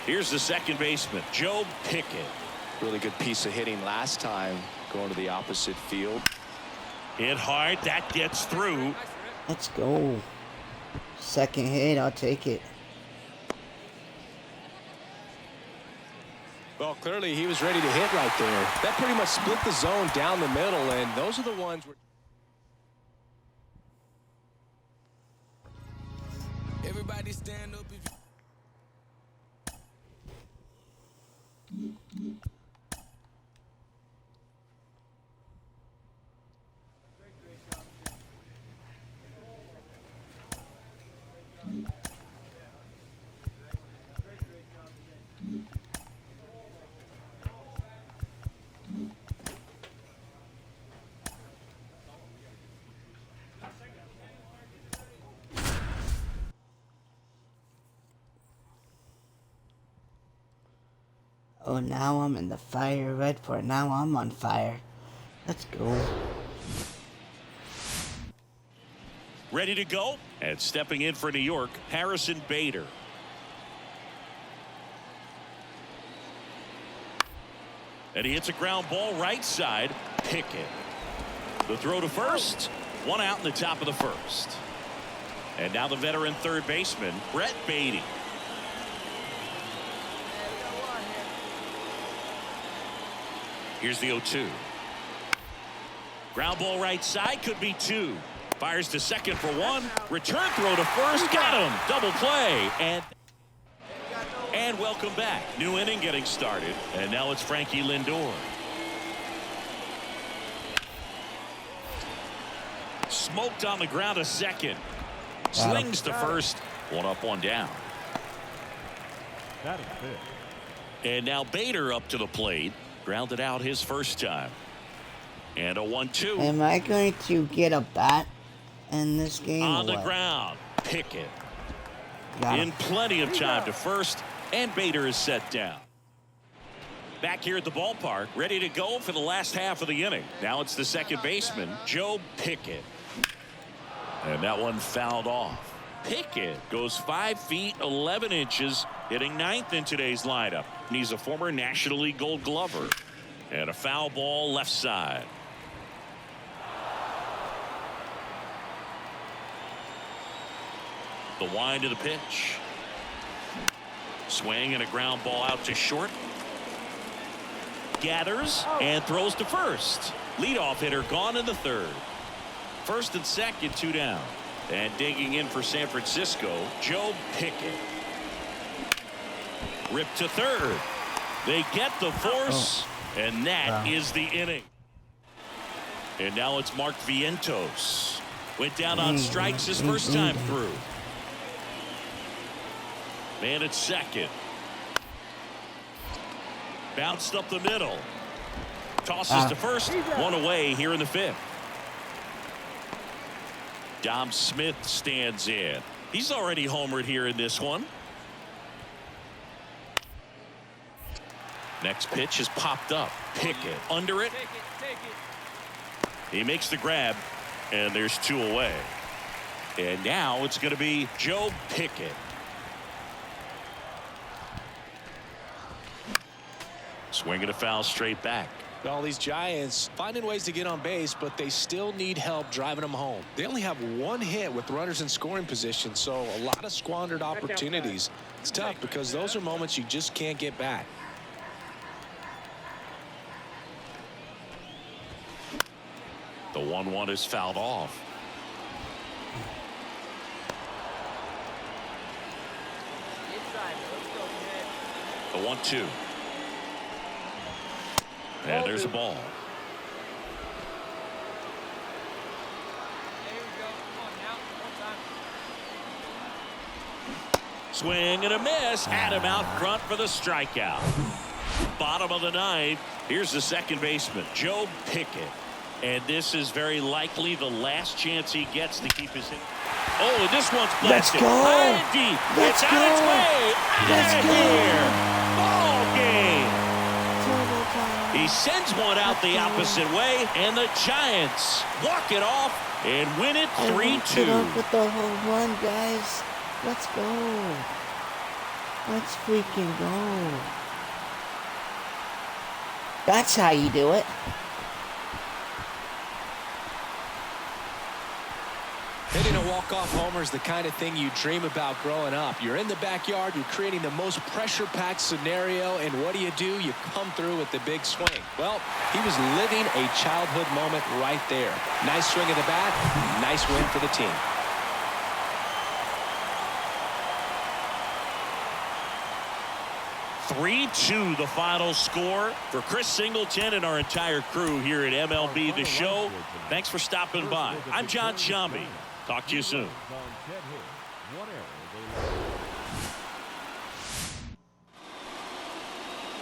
Here's the second baseman, Joe Pickett. Really good piece of hitting last time, going to the opposite field. Hit hard, that gets through. Let's go. Second hit, I'll take it. Well, clearly he was ready to hit right there. That pretty much split the zone down the middle, and those are the ones where. Everybody stand up if you. Oh, now I'm in the fire, Redford. Now I'm on fire. Let's go. Ready to go. And stepping in for New York, Harrison Bader. And he hits a ground ball right side. Pickett. The throw to first. 1 out in the top of the first. And now the veteran third baseman, Brett Beatty. Here's the 0-2. Ground ball right side, could be 2. Fires to second for 1. Return throw to first. Got him. Double play. And welcome back. New inning getting started. And now it's Frankie Lindor. Smoked on the ground a second. Slings to first. One up, one down. That is fifth. And now Bader up to the plate. Grounded out his first time. And a 1-2. Am I going to get a bat in this game? On or the what? ground. Pickett. Got In him. plenty of time to first. And Bader is set down. Back here at the ballpark, ready to go for the last half of the inning. Now it's the second baseman, Joe Pickett. And that one fouled off. Pickett goes 5 feet 11 inches, hitting ninth in today's lineup. And he's a former National League Gold Glover. And a foul ball left side. The wind of the pitch. Swing and a ground ball out to short. Gathers and throws to first. Leadoff hitter gone in the third. First and second, 2 down. And digging in for San Francisco, Joe Pickett. Ripped to third. They get the force, and that is the inning. And now it's Mark Vientos. Went down on strikes his first time through. Man at second. Bounced up the middle. Tosses to first. One away here in the fifth. Dom Smith stands in. He's already homered here in this one. Next pitch is popped up. Pickett under it. He makes the grab, and there's 2 away. And now it's going to be Joe Pickett. Swinging a foul straight back. All these Giants finding ways to get on base, but they still need help driving them home. They only have 1 hit with runners in scoring position, so a lot of squandered opportunities. It's tough because those are moments you just can't get back. The 1-1 is fouled off. The 1-2. And there's a ball. There we go. Come on now. One time. Swing and a miss. Had him out front for the strikeout. Bottom of the ninth. Here's the second baseman, Joe Pickett. And this is very likely the last chance he gets to keep his hit. Oh, and this one's blasted. Let's go. High and deep. Let's it's go. on its way. Let's Out of go. here. Ball game. Turbo time. He sends one out the opposite way, and the Giants walk it off and win it I hooked it 3-2. up with the home run, guys. Let's go. Let's freaking go. That's how you do it. Hitting a walk-off homer is the kind of thing you dream about growing up. You're in the backyard, you're creating the most pressure-packed scenario, and what do? You come through with the big swing. Well, he was living a childhood moment right there. Nice swing of the bat, nice win for the team. (3-2) the final score for Chris Singleton and our entire crew here at MLB The Show. Thanks for stopping by. I'm John Sciambi. Talk to you soon.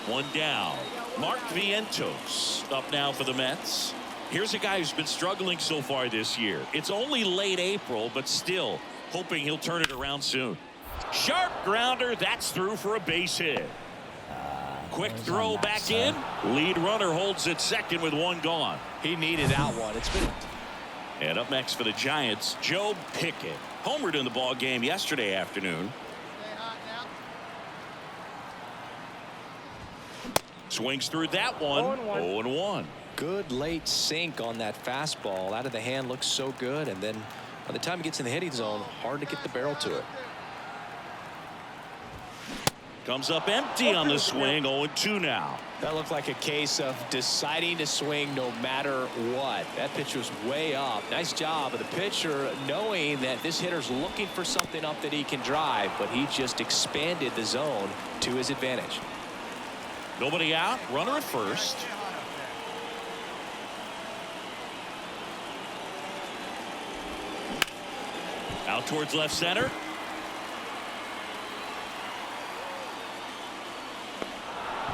One down. Mark Vientos up now for the Mets. Here's a guy who's been struggling so far this year. It's only late April, but still hoping he'll turn it around soon. Sharp grounder. That's through for a base hit. Quick throw back in. Lead runner holds at second with 1 gone. He needed that one. It's been. And up next for the Giants, Joe Pickett. Homered in the ball game yesterday afternoon. Swings through that one. 0-1. Good late sink on that fastball. Out of the hand, looks so good, and then by the time he gets in the hitting zone, hard to get the barrel to it. Comes up empty on the swing. 0-2 now. That looked like a case of deciding to swing no matter what. That pitch was way up. Nice job of the pitcher knowing that this hitter's looking for something up that he can drive, but he just expanded the zone to his advantage. Nobody out. Runner at first. Out towards left center.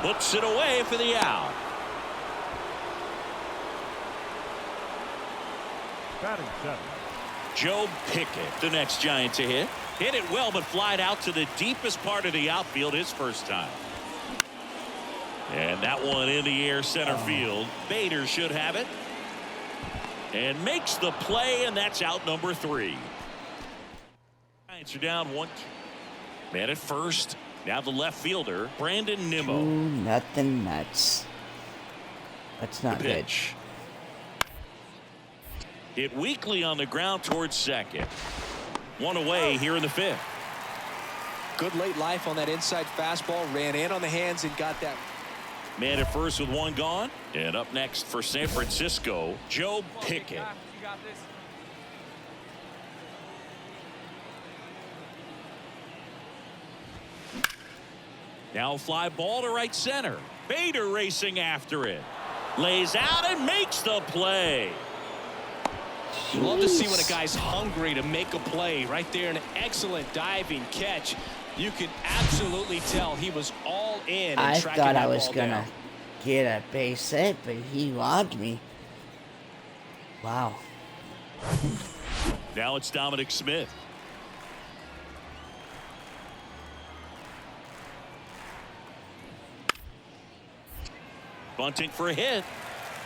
Puts it away for the out. Batting seventh, Joe Pickett, the next Giant to hit. Hit it well, but flied out to the deepest part of the outfield his first time. And that one in the air center field. Bader should have it. And makes the play, and that's out number 3. Giants are down 1. Man at first. Now the left fielder, Brandon Nimmo. Ooh, nothing nuts. That's not The good. pitch. Hit weakly on the ground towards second. One away here in the 5th. Good late life on that inside fastball. Ran in on the hands and got that. Man at first with 1 gone. And up next for San Francisco, Joe Pickett. You got this. Now fly ball to right center. Bader racing after it. Lays out and makes the play. You love to see when a guy's hungry to make a play. Right there, an excellent diving catch. You can absolutely tell he was all in. I tracking thought I that was ball gonna down. get a base hit, but he robbed me. Wow. Now it's Dominic Smith. Bunting for a hit.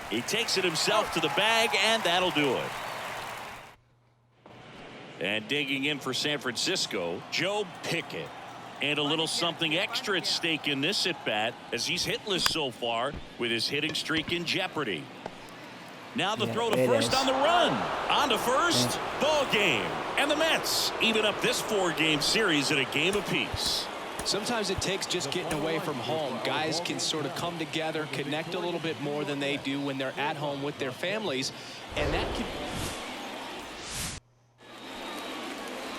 He takes it himself to the bag, and that'll do it. And digging in for San Francisco, Joe Pickett. And a little something extra at stake in this at-bat, as he's hitless so far with his hitting streak in jeopardy. Now the throw to first on the run. On to first. Ball game. And the Mets even up this 4-game series at a game apiece. Sometimes it takes just getting away from home. Guys can sort of come together, connect a little bit more than they do when they're at home with their families. And that can...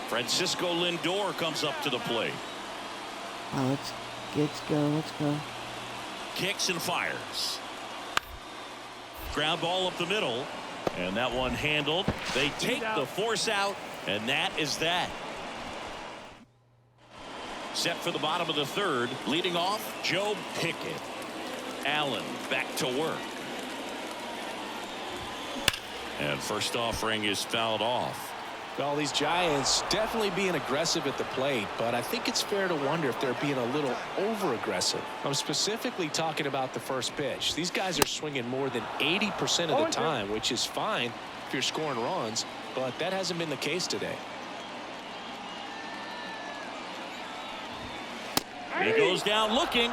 Francisco Lindor comes up to the plate. Oh, let's go. Kicks and fires. Ground ball up the middle. And that one handled. They take the force out. And that is that. Set for the bottom of the 3rd. Leading off, Joe Pickett. Allen back to work. And first offering is fouled off. Well, these Giants definitely being aggressive at the plate, but I think it's fair to wonder if they're being a little over-aggressive. I'm specifically talking about the first pitch. These guys are swinging more than 80% of the time, which is fine if you're scoring runs, but that hasn't been the case today. He goes down looking.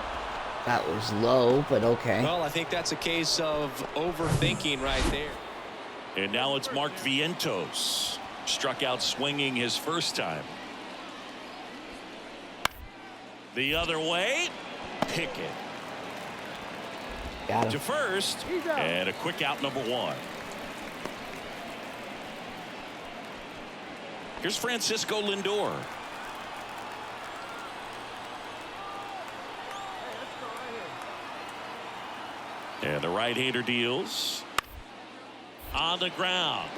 That was low, but okay. Well, I think that's a case of overthinking right there. And now it's Mark Vientos. Struck out swinging his first time. The other way. Pickett. Got him. To first. And a quick out, number 1. Here's Francisco Lindor. And the right-hander deals. On the ground.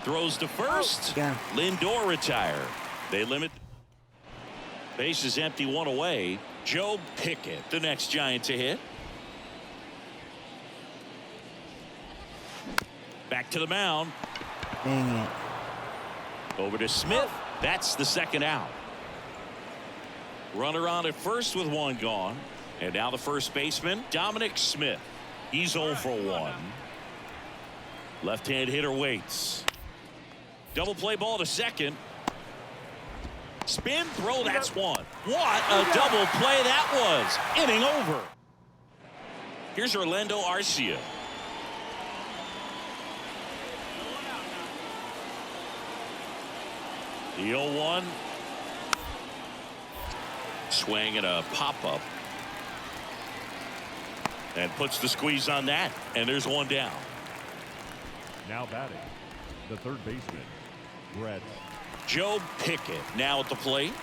Throws to first. Yeah. Lindor retired. They limit. Base is empty, 1 away. Joe Pickett, the next Giant to hit. Back to the mound. Dang it. Over to Smith. That's the 2nd out. Runner on at first with 1 gone. And now the first baseman, Dominic Smith. He's 0 for 1. Left-hand hitter waits. Double play ball to second. Spin throw, that's 1. What a double play that was. Inning over. Here's Orlando Arcia. The 0-1. Swing and a pop-up. And puts the squeeze on that. And there's 1 down. now batting, the third baseman, Brett. Joe Pickett now at the plate.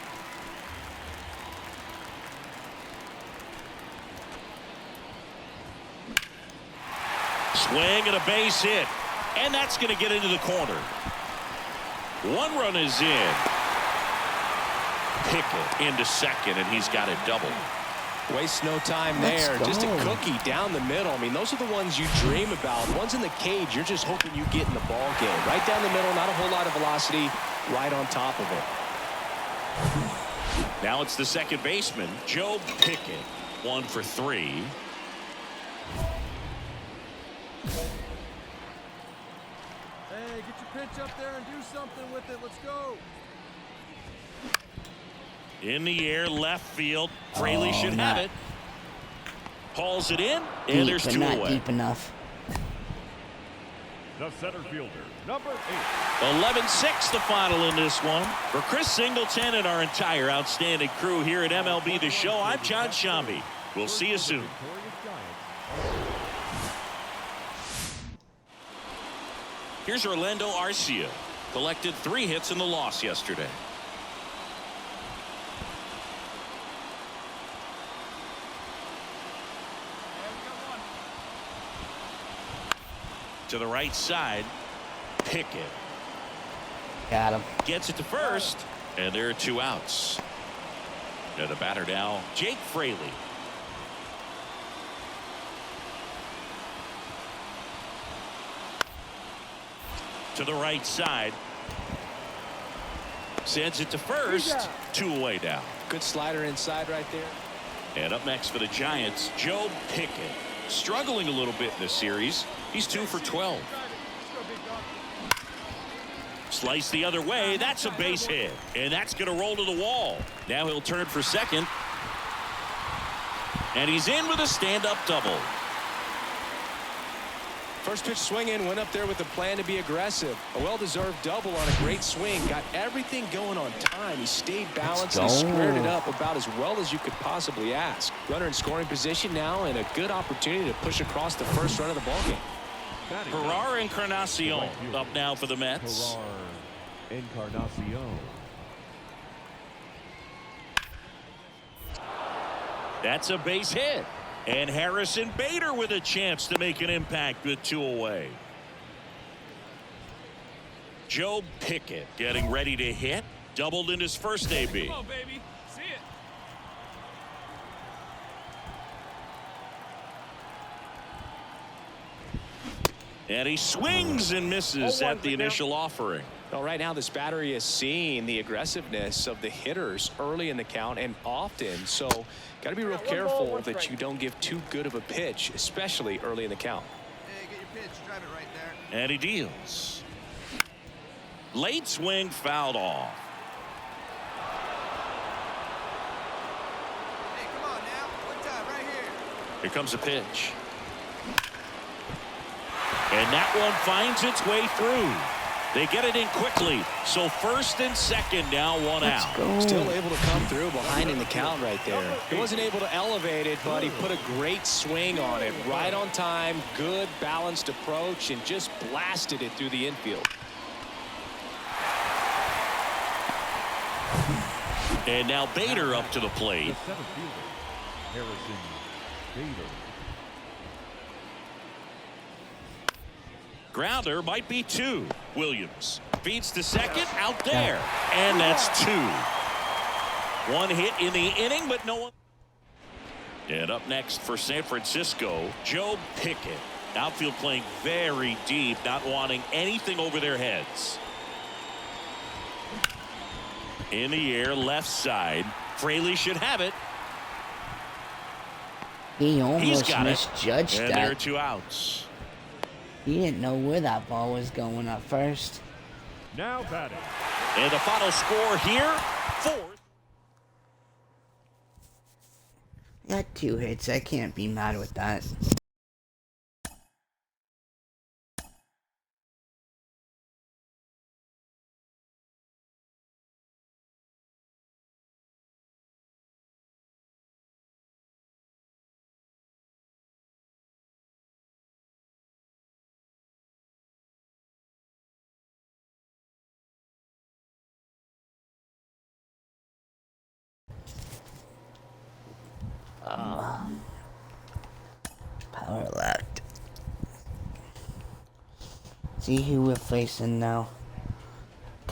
Swing and a base hit. And that's going to get into the corner. One run is in. Pickett into second, and he's got it doubled. Waste no time there. Just a cookie down the middle. I mean, those are the ones you dream about. Ones in the cage, you're just hoping you get in the ball game. Right down the middle, not a whole lot of velocity, right on top of it. Now it's the second baseman, Joe Pickett. 1 for 3. Hey, get your pitch up there and do something with it. Let's go. In the air, left field. Fraley should have it. Hauls it in, and there's 2 not away. Deep enough. The center fielder, number 8. 11-6 the final in this one. For Chris Singleton and our entire outstanding crew here at MLB The Show, I'm John Shambi. We'll see you soon. Here's Orlando Arcia. Collected 3 hits in the loss yesterday. To the right side, Pickett. Got him. Gets it to first, and there are 2 outs. And the batter now, Jake Fraley. To the right side. Sends it to first. 2 away now. Good slider inside right there. And up next for the Giants, Joe Pickett. Struggling a little bit in this series. He's 2 for 12. Slice the other way. That's a base hit. And that's going to roll to the wall. Now he'll turn for second. And he's in with a stand-up double. First pitch swinging, went up there with a plan to be aggressive. A well-deserved double on a great swing. Got everything going on time. He stayed balanced. He squared it up about as well as you could possibly ask. Runner in scoring position now, and a good opportunity to push across the first run of the ballgame. Jerar Encarnacion up now for the Mets. Jerar Encarnacion. That's a base hit. And Harrison Bader with a chance to make an impact with 2 away. Joe Pickett getting ready to hit. Doubled in his first AB. Come on, baby. See it. And he swings and misses at the initial offering. Well, right now this battery is seeing the aggressiveness of the hitters early in the count and often. So got to be real careful that you don't give too good of a pitch, especially early in the count. Hey, get your pitch. Drive it right there. And he deals. Late swing fouled off. Hey, come on now. One time right here. Here comes a pitch. And that one finds its way through. They get it in quickly. So first and second now, 1 out. Still able to come through behind in the count right there. He wasn't able to elevate it, but he put a great swing on it. Right on time, good balanced approach, and just blasted it through the infield. And now Bader up to the plate. The center fielder, Harrison Bader. Grounder might be 2. Williams feeds to second, out there. And that's 2. 1 hit in the inning, but no one. And up next for San Francisco, Joe Pickett. Outfield playing very deep, not wanting anything over their heads. In the air, left side. Fraley should have it. He almost got misjudged it. And that. there are 2 outs. He didn't know where that ball was going at first. Now batting. And the final score here, 4th. Got 2 hits. I can't be mad with that. Power left. See who we're facing now.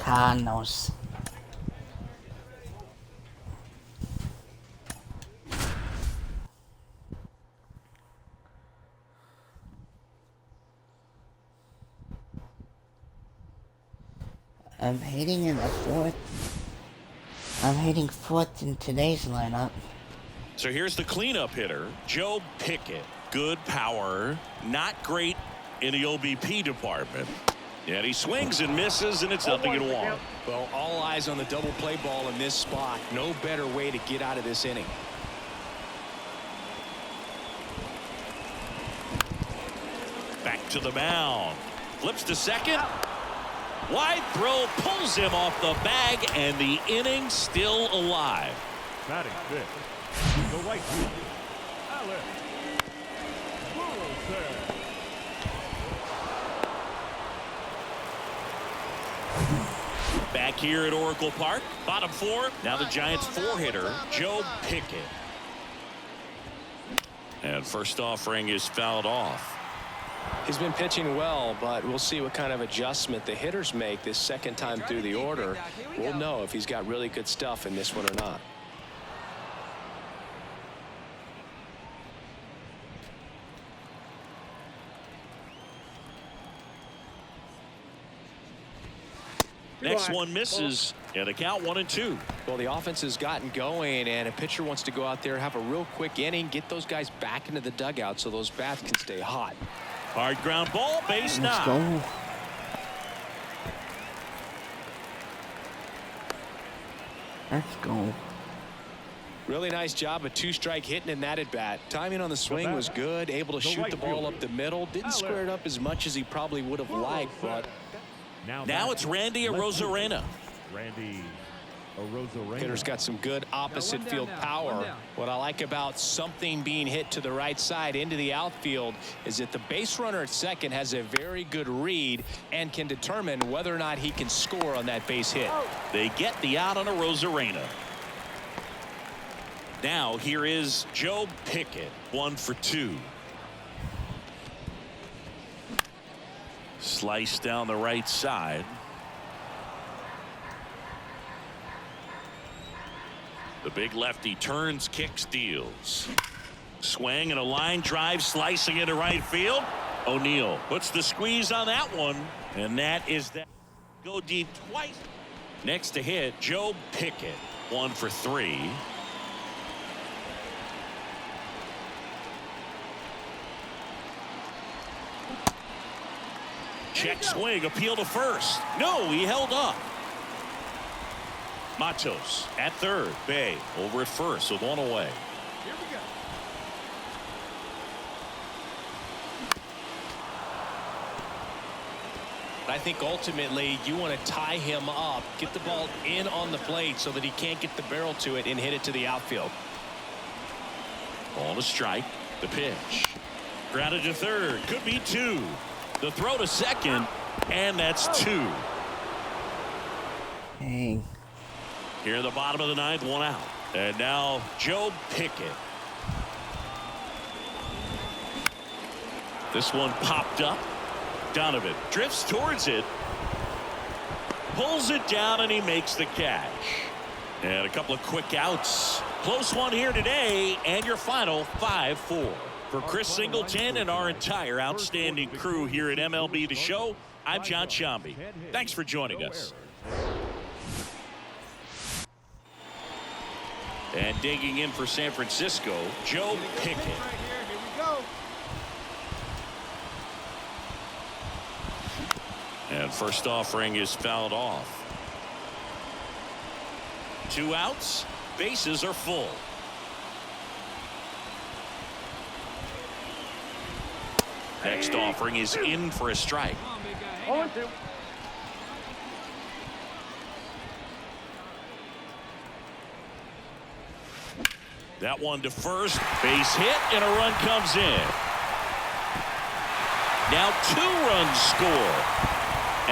Cardinals. I'm hitting in the fourth. I'm hitting fourth in today's lineup. So here's the cleanup hitter, Joe Pickett. Good power, not great in the OBP department. And he swings and misses, and it's nothing in one. Well, all eyes on the double play ball in this spot. No better way to get out of this inning. Back to the mound. Flips to second. Wide throw pulls him off the bag, and the inning still alive. Batting fifth, the right fielder, Alex Burleson. Back here at Oracle Park, bottom four. Now the Giants four-hitter, Joe Pickett. And first offering is fouled off. He's been pitching well, but we'll see what kind of adjustment the hitters make this second time through the order. We'll know if he's got really good stuff in this one or not. Next one misses, and the count 1-2. Well, the offense has gotten going, and a pitcher wants to go out there, have a real quick inning, get those guys back into the dugout so those bats can stay hot. Hard ground ball, base knock. Let's go. Let's go. Really nice job of two-strike hitting in that at bat. Timing on the swing was good, able to shoot the ball up the middle. Didn't square it up as much as he probably would have liked, but now it's Randy Arozarena. Randy Arozarena. Hitter's got some good opposite field power. What I like about something being hit to the right side into the outfield is that the base runner at second has a very good read and can determine whether or not he can score on that base hit. They get the out on Arozarena. Now here is Joe Pickett, 1 for 2. Slice down the right side. The big lefty turns, kicks, deals. Swing and a line drive, slicing into right field. O'Neill puts the squeeze on that one, and that is that. Go deep twice. Next to hit, Joe Pickett, 1 for 3. Check swing, appeal to first. No, he held up. Matos at third. Bay over at first with one away. Here we go. I think ultimately you want to tie him up, get the ball in on the plate so that he can't get the barrel to it and hit it to the outfield. On a strike. The pitch. Grounded to third. Could be 2. The throw to second, and that's 2. Dang. Here in the bottom of the 9th, 1 out. And now Joe Pickett. This one popped up. Donovan drifts towards it. Pulls it down, and he makes the catch. And a couple of quick outs. Close one here today, and your final 5-4. For Chris Singleton and our entire outstanding crew here at MLB The Show, I'm John Sciambi. Thanks for joining us. And digging in for San Francisco, Joe Pickett. Right here. Here we go. And first offering is fouled off. 2 outs, bases are full. Next offering is in for a strike. Come on, big guy. Hang on. That one to first, base hit, and a run comes in. Now 2 runs score,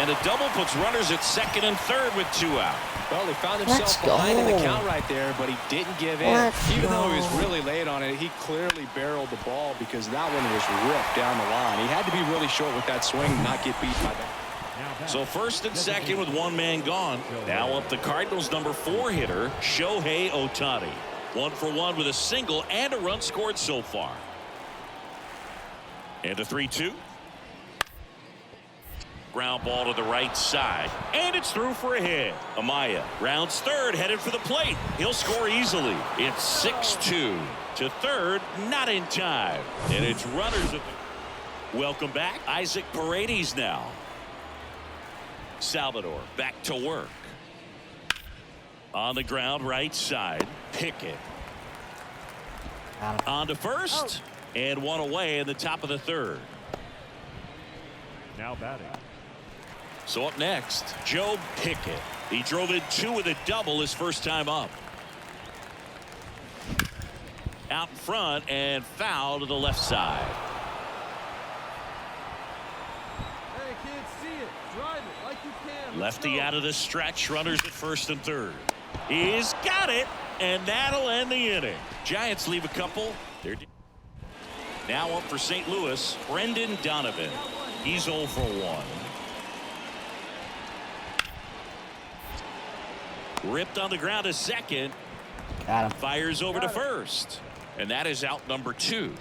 and a double puts runners at second and third with 2 out. Well, he found himself behind in the count right there, but he didn't give in. Even though he was really late on it, he clearly barreled the ball because that one was ripped down the line. He had to be really short with that swing and not get beat by that. So first and second with one man gone. Now up the Cardinals' number 4 hitter, Shohei Ohtani. 1 for 1 with a single and a run scored so far. And a 3-2. Ground ball to the right side. And it's through for a hit. Amaya rounds third, headed for the plate. He'll score easily. It's 6-2. To third, not in time. And it's runners at the... Welcome back. Isaac Paredes now. Salvador back to work. On the ground, right side. Pickett. On to first. And one away in the top of the third. Now batting. So up next, Joe Pickett. He drove in 2 with a double his first time up. Out in front and foul to the left side. Hey, kids, see it. Drive it like you can. Lefty out of the stretch. Runners at first and third. He's got it, and that'll end the inning. Giants leave a couple. They're now up for St. Louis, Brendan Donovan. He's 0 for 1. Ripped on the ground to second. Got him. Fires over to first. And that is out number 2.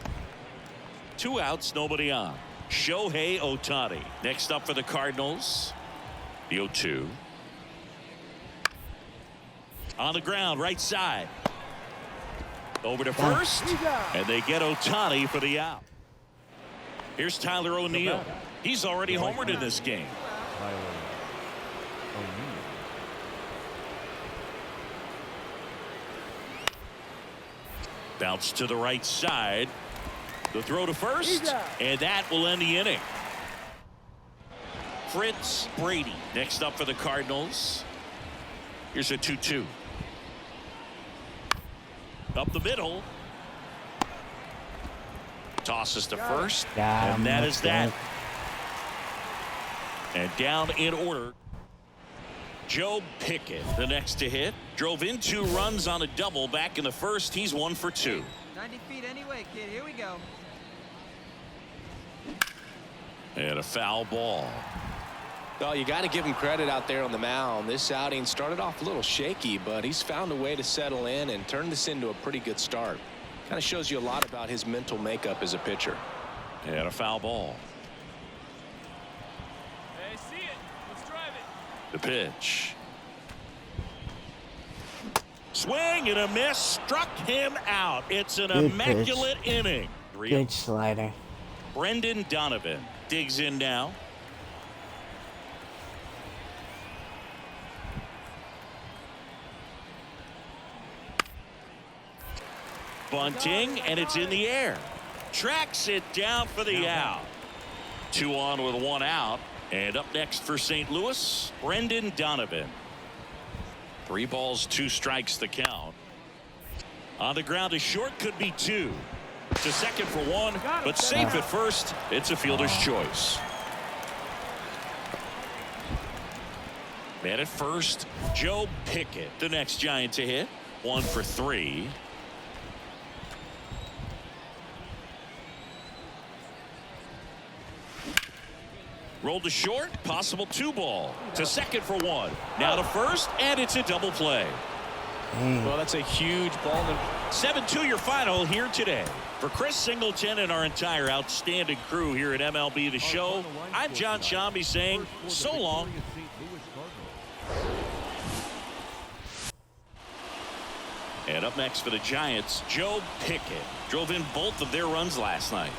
2 outs, nobody on. Shohei Ohtani. Next up for the Cardinals, the 0-2. On the ground, right side. Over to first. And they get Ohtani for the out. Here's Tyler O'Neill. He's already homered in this game. Tyler O'Neill. Bounce to the right side. The throw to first. And that will end the inning. Fritz Brady next up for the Cardinals. Here's a 2-2. Up the middle. Tosses to first. And that is that. And down in order, Joe Pickett, the next to hit. Drove in 2 runs on a double back in the first. He's 1 for 2. 90 feet anyway, kid. Here we go. And a foul ball. Well, you got to give him credit out there on the mound. This outing started off a little shaky, but he's found a way to settle in and turn this into a pretty good start. Kind of shows you a lot about his mental makeup as a pitcher. And a foul ball. Hey, see it. Let's drive it. The pitch. Swing and a miss. Struck him out. It's an Good immaculate inning. Good slider. Brendan Donovan digs in now. Bunting, and it's in the air. Tracks it down for the out. 2 on with 1 out. And up next for St. Louis, Brendan Donovan. 3 balls, 2 strikes the count. On the ground to short, could be 2. To second for 1, but safe at first. It's a fielder's choice. Man at first, Joe Pickett, the next Giant to hit. 1 for 3. Rolled to short, possible 2 ball. To second for 1. Now to first, and it's a double play. Well, that's a huge ball. 7-2 your final here today. For Chris Singleton and our entire outstanding crew here at MLB The Show, I'm John Shambi saying so long. And up next for the Giants, Joe Pickett. Drove in both of their runs last night.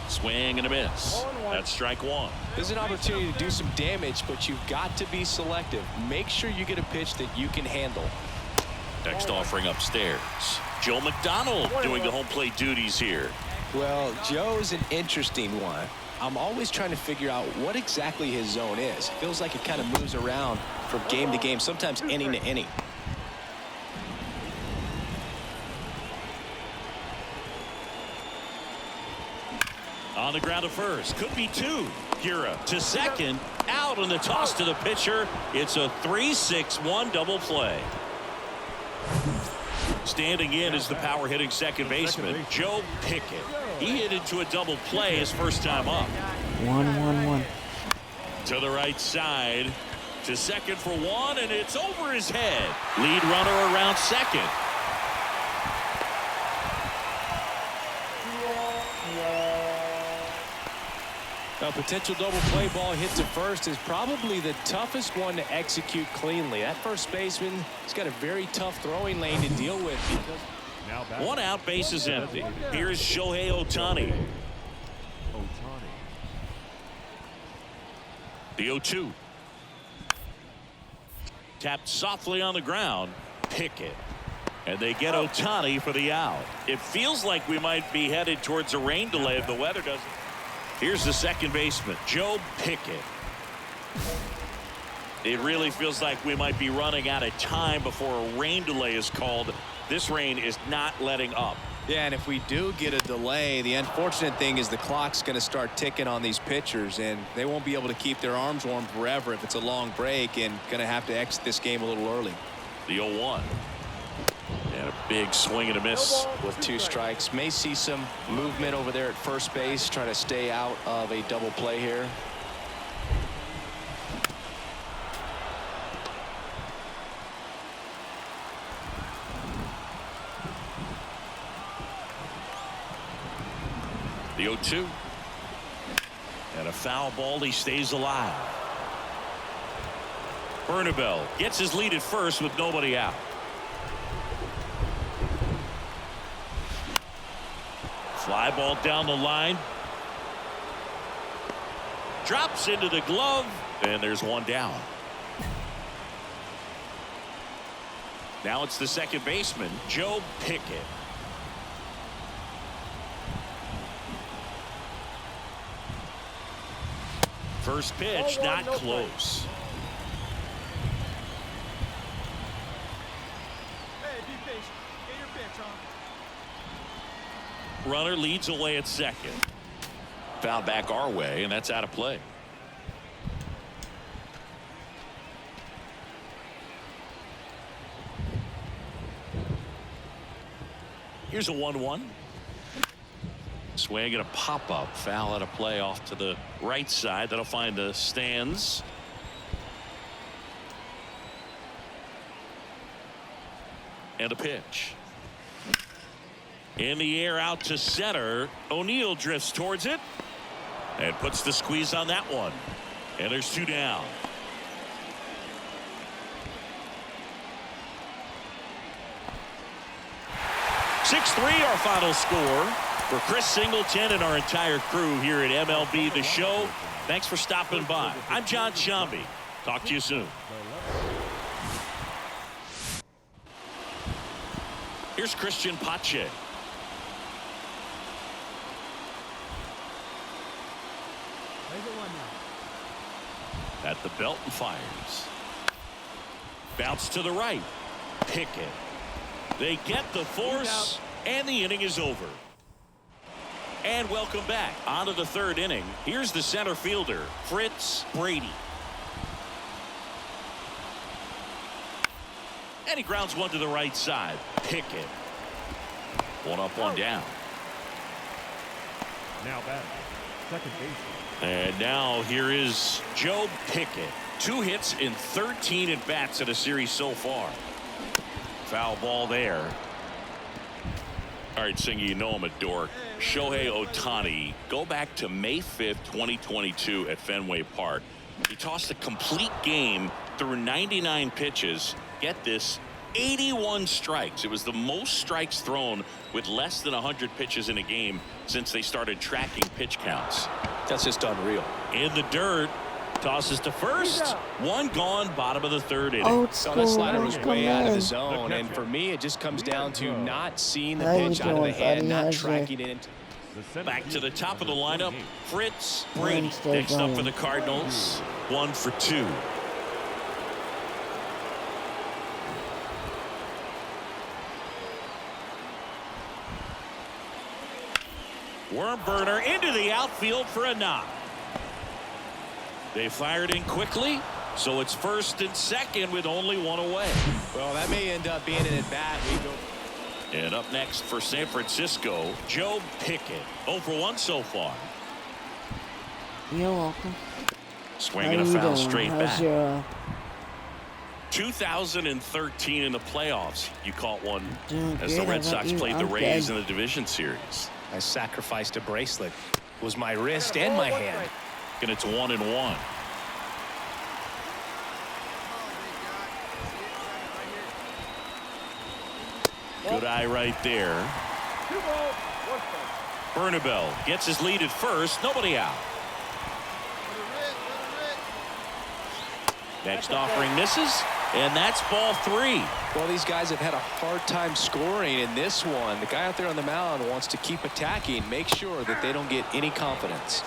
Swing and a miss. That's strike 1. There's an opportunity to do some damage, but you've got to be selective. Make sure you get a pitch that you can handle. Next offering upstairs, Joe McDonald doing the home plate duties here. Well, Joe's an interesting one. I'm always trying to figure out what exactly his zone is. Feels like it kind of moves around from game to game, sometimes inning to inning. On the ground to first, could be 2. Kira to second, out on the toss to the pitcher. It's a 3-6-1 double play. Standing in is the power hitting second baseman, Joe Pickett. He hit into a double play his first time up. 1-1-1. To the right side. To second for one, and it's over his head. Lead runner around second. A potential double play ball hit to first is probably the toughest one to execute cleanly. That first baseman has got a very tough throwing lane to deal with. Because one out, base is empty. Here's Shohei Ohtani. The 0-2. Tapped softly on the ground. Pickett. And they get Ohtani for the out. It feels like we might be headed towards a rain delay if the weather doesn't. Here's the second baseman, Joe Pickett. It really feels like we might be running out of time before a rain delay is called. This rain is not letting up. Yeah, and if we do get a delay, the unfortunate thing is the clock's going to start ticking on these pitchers, and they won't be able to keep their arms warm forever if it's a long break, and going to have to exit this game a little early. The 0-1. And a big swing and a miss. With 2 strikes. May see some movement over there at first base. Try to stay out of a double play here. The 0-2. And a foul ball. He stays alive. Bernabel gets his lead at first with nobody out. Fly ball down the line. Drops into the glove. And there's one down. Now it's the second baseman, Joe Pickett. First pitch, not close. Hey, be patient. Get your pitch on. Runner leads away at second. Foul back our way, and that's out of play. Here's a 1-1. Swing and a pop-up. Foul out of play off to the right side. That'll find the stands. And a pitch. In the air out to center. O'Neill drifts towards it and puts the squeeze on that one. And there's 2 down. .6-3 our final score. For Chris Singleton and our entire crew here at MLB The Show, thanks for stopping by. I'm John Shambi. Talk to you soon. Here's Christian Pache. At the belt and fires. Bounce to the right. Pickett. They get the force, and the inning is over. And welcome back. On to the third inning. Here's the center fielder, Fritz Brady. And he grounds one to the right side. Pickett. One up, one down. Now batting, second baseman. And now here is Joe Pickett. 2 hits in 13 at-bats in a series so far. Foul ball there. All right, Singy, you know him at Dork. Shohei Ohtani. Go back to May 5th, 2022 at Fenway Park. He tossed a complete game through 99 pitches. Get this, 81 strikes. It was the most strikes thrown with less than 100 pitches in a game since they started tracking pitch counts. That's just unreal. In the dirt. Tosses to first. One gone, bottom of the third inning. Old So school, that slider was welcome way out of the in. zone, and for me, it just comes down to not seeing the How you pitch out of the doing, hand, buddy? not How's your- tracking it. Back to the top of the lineup, Fritz Brady. Wednesday Next up for going. the Cardinals, 1 for 2. Worm burner into the outfield for a knock. They fired in quickly, so it's first and second with only 1 away. Well, that may end up being an at-bat. And up next for San Francisco, Joe Pickett. 0 for 1 so far. You're welcome. Swinging a foul doing? straight How's back. your 2013 in the playoffs, you caught one doing as good? the How Red about Sox you? played the I'm Rays good. in the division series. I sacrificed a bracelet. It was my wrist and my hand. And it's 1-1. Good eye right there. Bernabel gets his lead at first. Nobody out. Next offering misses, and that's ball 3. Well, these guys have had a hard time scoring in this one. The guy out there on the mound wants to keep attacking, make sure that they don't get any confidence.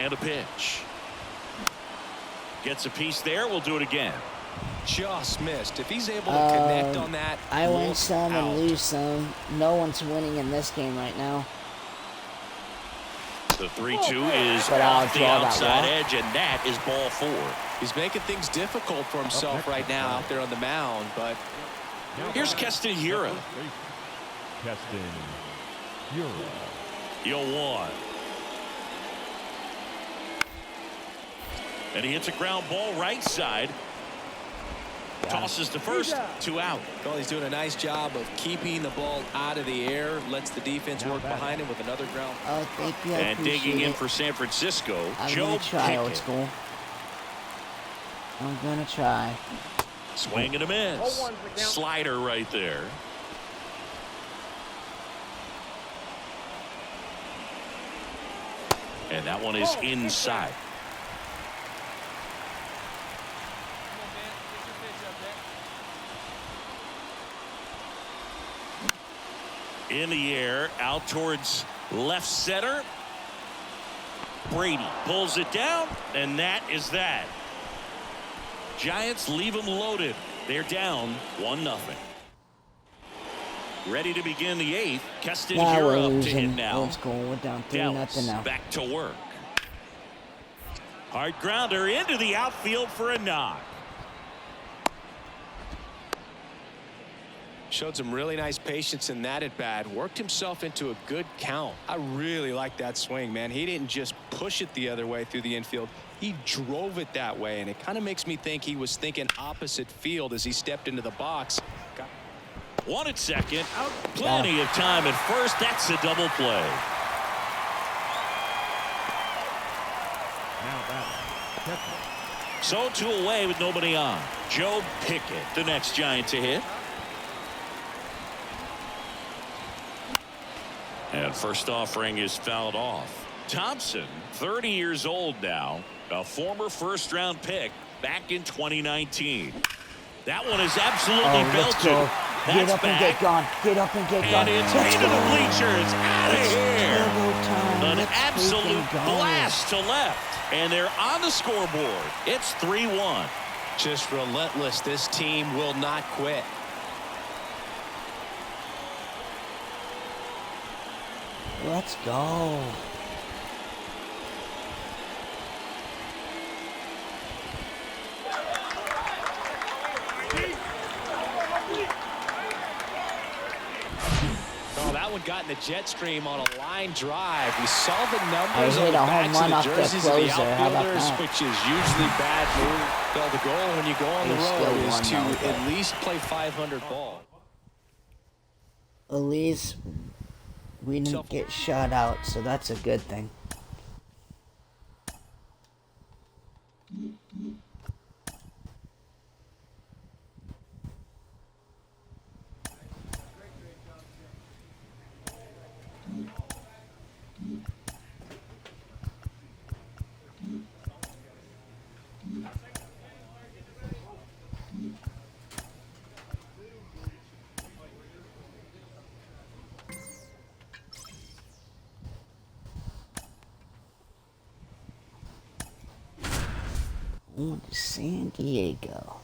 And a pitch. Gets a piece there. We'll do it again. Just missed. If he's able to connect on that, I win look some out. and lose some. No one's winning in this game right now. The 3-2 is But I'll off the draw that outside walk. edge, and that is ball 4. He's making things difficult for himself right now out there on the mound, but Here's Keston Hiura. Keston Hiura. 0-1. And he hits a ground ball right side. Tosses to first, 2 out. well, he's doing a nice job of keeping the ball out of the air, lets the defense work behind him with another ground. Oh, thank you. I And digging appreciate in it. for San Francisco, I'm Joe gonna try, old Pickett. school. I'm gonna try. Swing and a miss. Slider right there. And that one is inside. Come on, man. Get your pitch up there. In the air, out towards left center. Brady pulls it down, and that is that. Giants leave them loaded. They're down 1-0. Ready to begin the 8th. Keston Now we're Hiura up to hit losing. now. Old school. We're down 3-0 Dallas now. back to work. Hard grounder into the outfield for a knock. Showed some really nice patience in that at bat. Worked himself into a good count. I really like that swing, man. He didn't just push it the other way through the infield. He drove it that way, and it kind of makes me think he was thinking opposite field as he stepped into the box. One at second. Plenty of time at first. That's a double play. Now back. So 2 away with nobody on. Joe Pickett, the next Giant to hit. And first offering is fouled off. Thompson, 30 years old now, a former first-round pick back in 2019. That one is absolutely Let's belted. go. Get That's up and back. get gone. Get up and get gone. And it's Let's into go. the bleachers. Out of here. Turbo time. An Let's absolute freaking go. blast to left. And they're on the scoreboard. It's 3-1. Just relentless. This team will not quit. Let's go. Oh, that one got in the jet stream on a line drive. We saw the numbers I on hit the a home backs run of off the the jerseys of the closer. How about outfielders, that? which is usually bad move. Well, the goal when you go on the They road still is won, to though, at least play 500 ball. At least we didn't get shot out, so that's a good thing. Ooh, San Diego.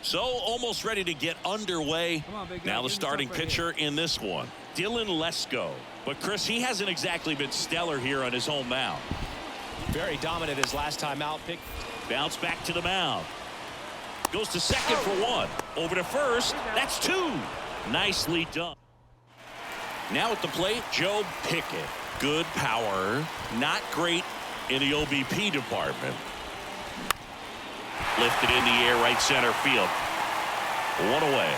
So almost ready to get underway. Come on, big guy. Now the Give him starting something right pitcher in this one, Dylan Lesko. But Chris, he hasn't exactly been stellar here on his home mound. Very dominant his last time out. Bounce back to the mound. Goes to second for one. Over to first. That's two. Nicely done. Now at the plate, Joe Pickett. Good power. Not great in the OBP department. Lifted in the air, right center field. One away.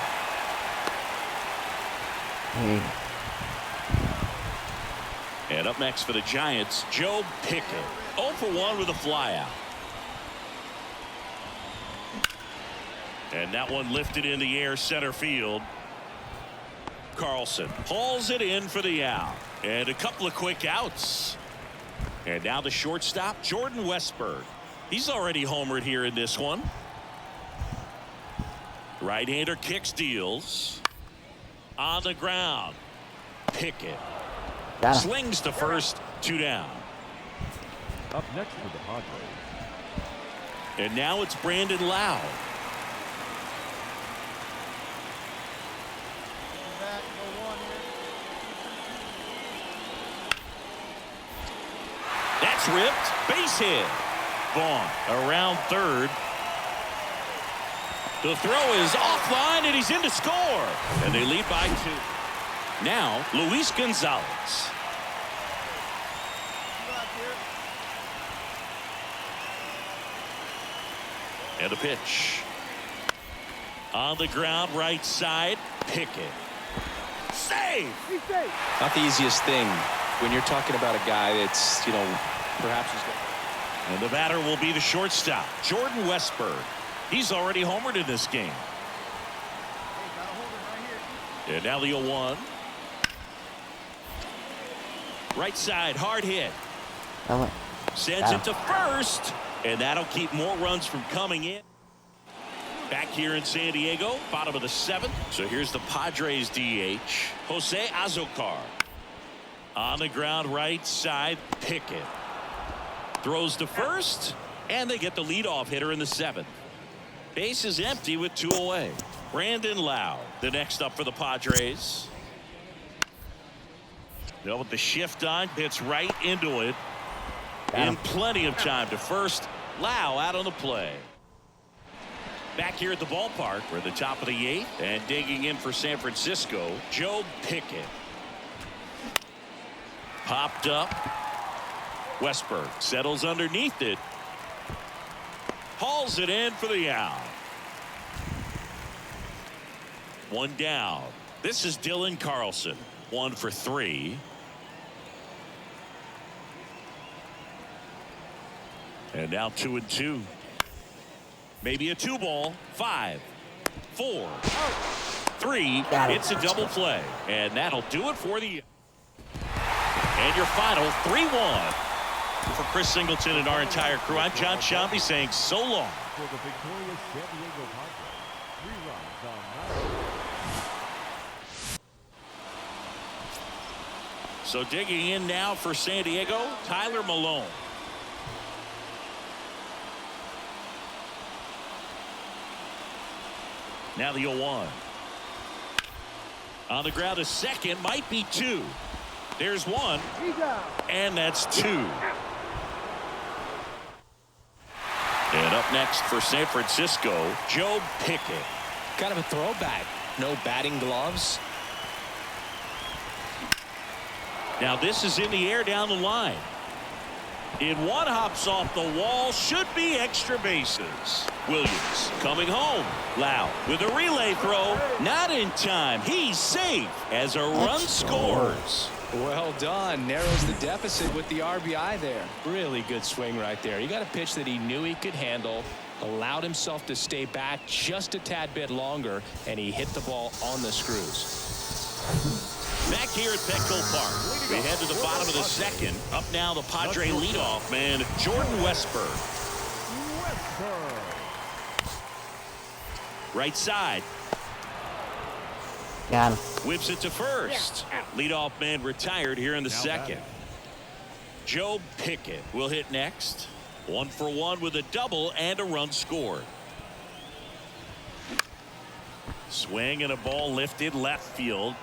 And up next for the Giants, Joe Pickett. 0 for 1 with a flyout. And that one lifted in the air, center field. Carlson hauls it in for the out. And a couple of quick outs. And now the shortstop, Jordan Westburg. He's already homered here in this one. Right-hander kicks, deals. On the ground. Pickett. Slings to first, 2 down. Up next for the Padres. And now it's Brandon Lowe. That's ripped. Base hit. Vaughn around third. The throw is offline and he's in to score. And they lead by 2. Now Luis Gonzalez. And the pitch. On the ground, right side. Pickett. Save. Not the easiest thing when you're talking about a guy that's, perhaps he's going. And the batter will be the shortstop, Jordan Westburg. He's already homered in this game. And now the 0-1. Right side, hard hit. Sends it to first. And that'll keep more runs from coming in. Back here in San Diego, bottom of the 7th. So here's the Padres DH, Jose Azocar. On the ground, right side, Pickett. Throws to first, and they get the leadoff hitter in the 7th. Base is empty with 2 away. Brandon Lowe, the next up for the Padres. Now with the shift on, hits right into it. In plenty of time to first. Lowe out on the play. Back here at the ballpark, we're at the top of the 8th, and digging in for San Francisco, Joe Pickett. Popped up. Westburg settles underneath it. Hauls it in for the out. 1 down. This is Dylan Carlson. 1 for 3. And now 2-2. Maybe a 2-ball. 5, 4, 3. It's a double play. And that'll do it for the. And your final 3-1. For Chris Singleton and our entire crew, I'm John Shambi saying so long. For the victorious San Diego Padres, 3 runs on 9. So digging in now for San Diego, Tyler Malone. Now the 0-1. On the ground, a second, might be 2. There's 1. And that's 2. And up next for San Francisco, Joe Pickett. Kind of a throwback. No batting gloves. Now this is in the air down the line. In one, hops off the wall. Should be extra bases. Williams coming home. Lowe with a relay throw. Not in time. He's safe as a run scores. Well done. Narrows the deficit with the RBI there. Really good swing right there. He got a pitch that he knew he could handle. Allowed himself to stay back just a tad bit longer. And he hit the ball on the screws. Back here at Petco Park, we head to the bottom of the 2nd. Up now the Padre leadoff man, Jordan Westburg. Right side. Got him. Whips it to first. Leadoff man retired here in the 2nd. Joe Pickett will hit next. 1 for 1 with a double and a run scored. Swing and a ball lifted left field.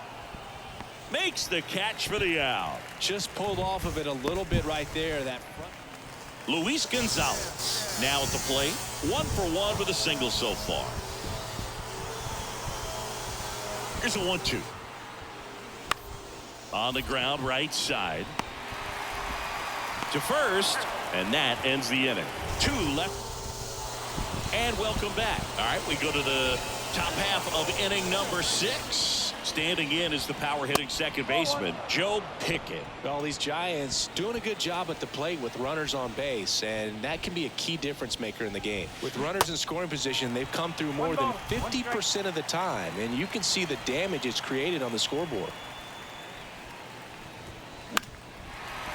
Makes the catch for the out. Just pulled off of it a little bit right there. That front. Luis Gonzalez now at the plate. 1 for 1 with a single so far. Here's a 1-2. On the ground, right side. To first, and that ends the inning. 2 left. And welcome back. All right, we go to the top half of inning number 6. Standing in is the power hitting second baseman, Joe Pickett. Well, these Giants doing a good job at the plate with runners on base, and that can be a key difference maker in the game. With runners in scoring position, they've come through more than 50% of the time, and you can see the damage it's created on the scoreboard.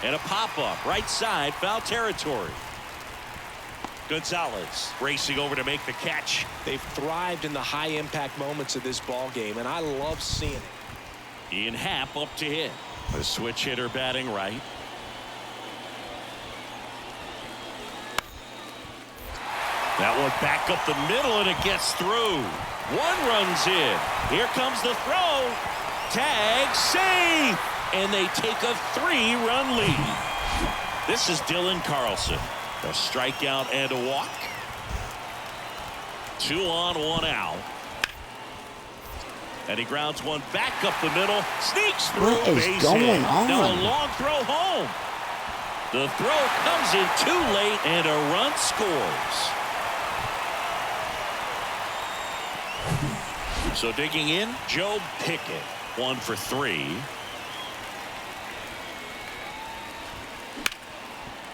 And a pop-up, right side, foul territory. Gonzalez racing over to make the catch. They've thrived in the high-impact moments of this ball game, and I love seeing it. Ian Happ up to hit. A switch hitter batting right. That one back up the middle, and it gets through. 1 runs in. Here comes the throw. Tag, save, and they take a 3-run lead. This is Dylan Carlson. A strikeout and a walk. 2 on, 1 out. And he grounds one back up the middle. Sneaks through. What is base going hit. on? Now a long throw home. The throw comes in too late, and a run scores. So digging in, Joe Pickett. 1 for 3.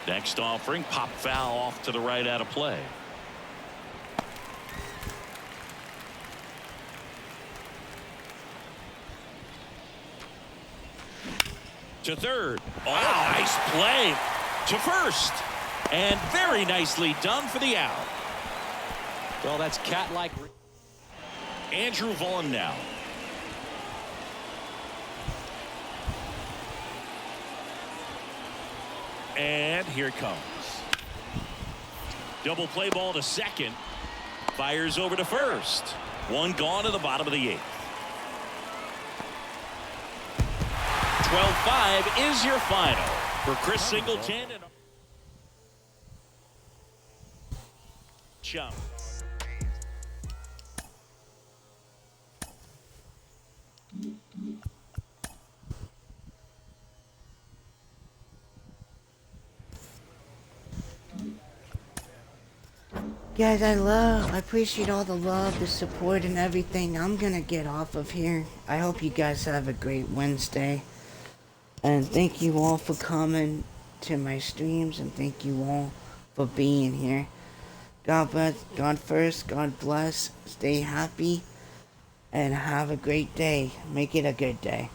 Next offering, pop foul off to the right out of play. To third. Oh, nice play. To first. And very nicely done for the out. Well, that's cat-like. Andrew Vaughn now. And here it comes. Double play ball to second. Fires over to first. 1 gone in the bottom of the 8th. 12-5 is your final for Chris Singleton and Chum. Guys, I appreciate all the love, the support, and everything. I'm gonna get off of here. I hope you guys have a great Wednesday. And thank you all for coming to my streams, and thank you all for being here. God bless, God first, God bless, stay happy, and have a great day. Make it a good day.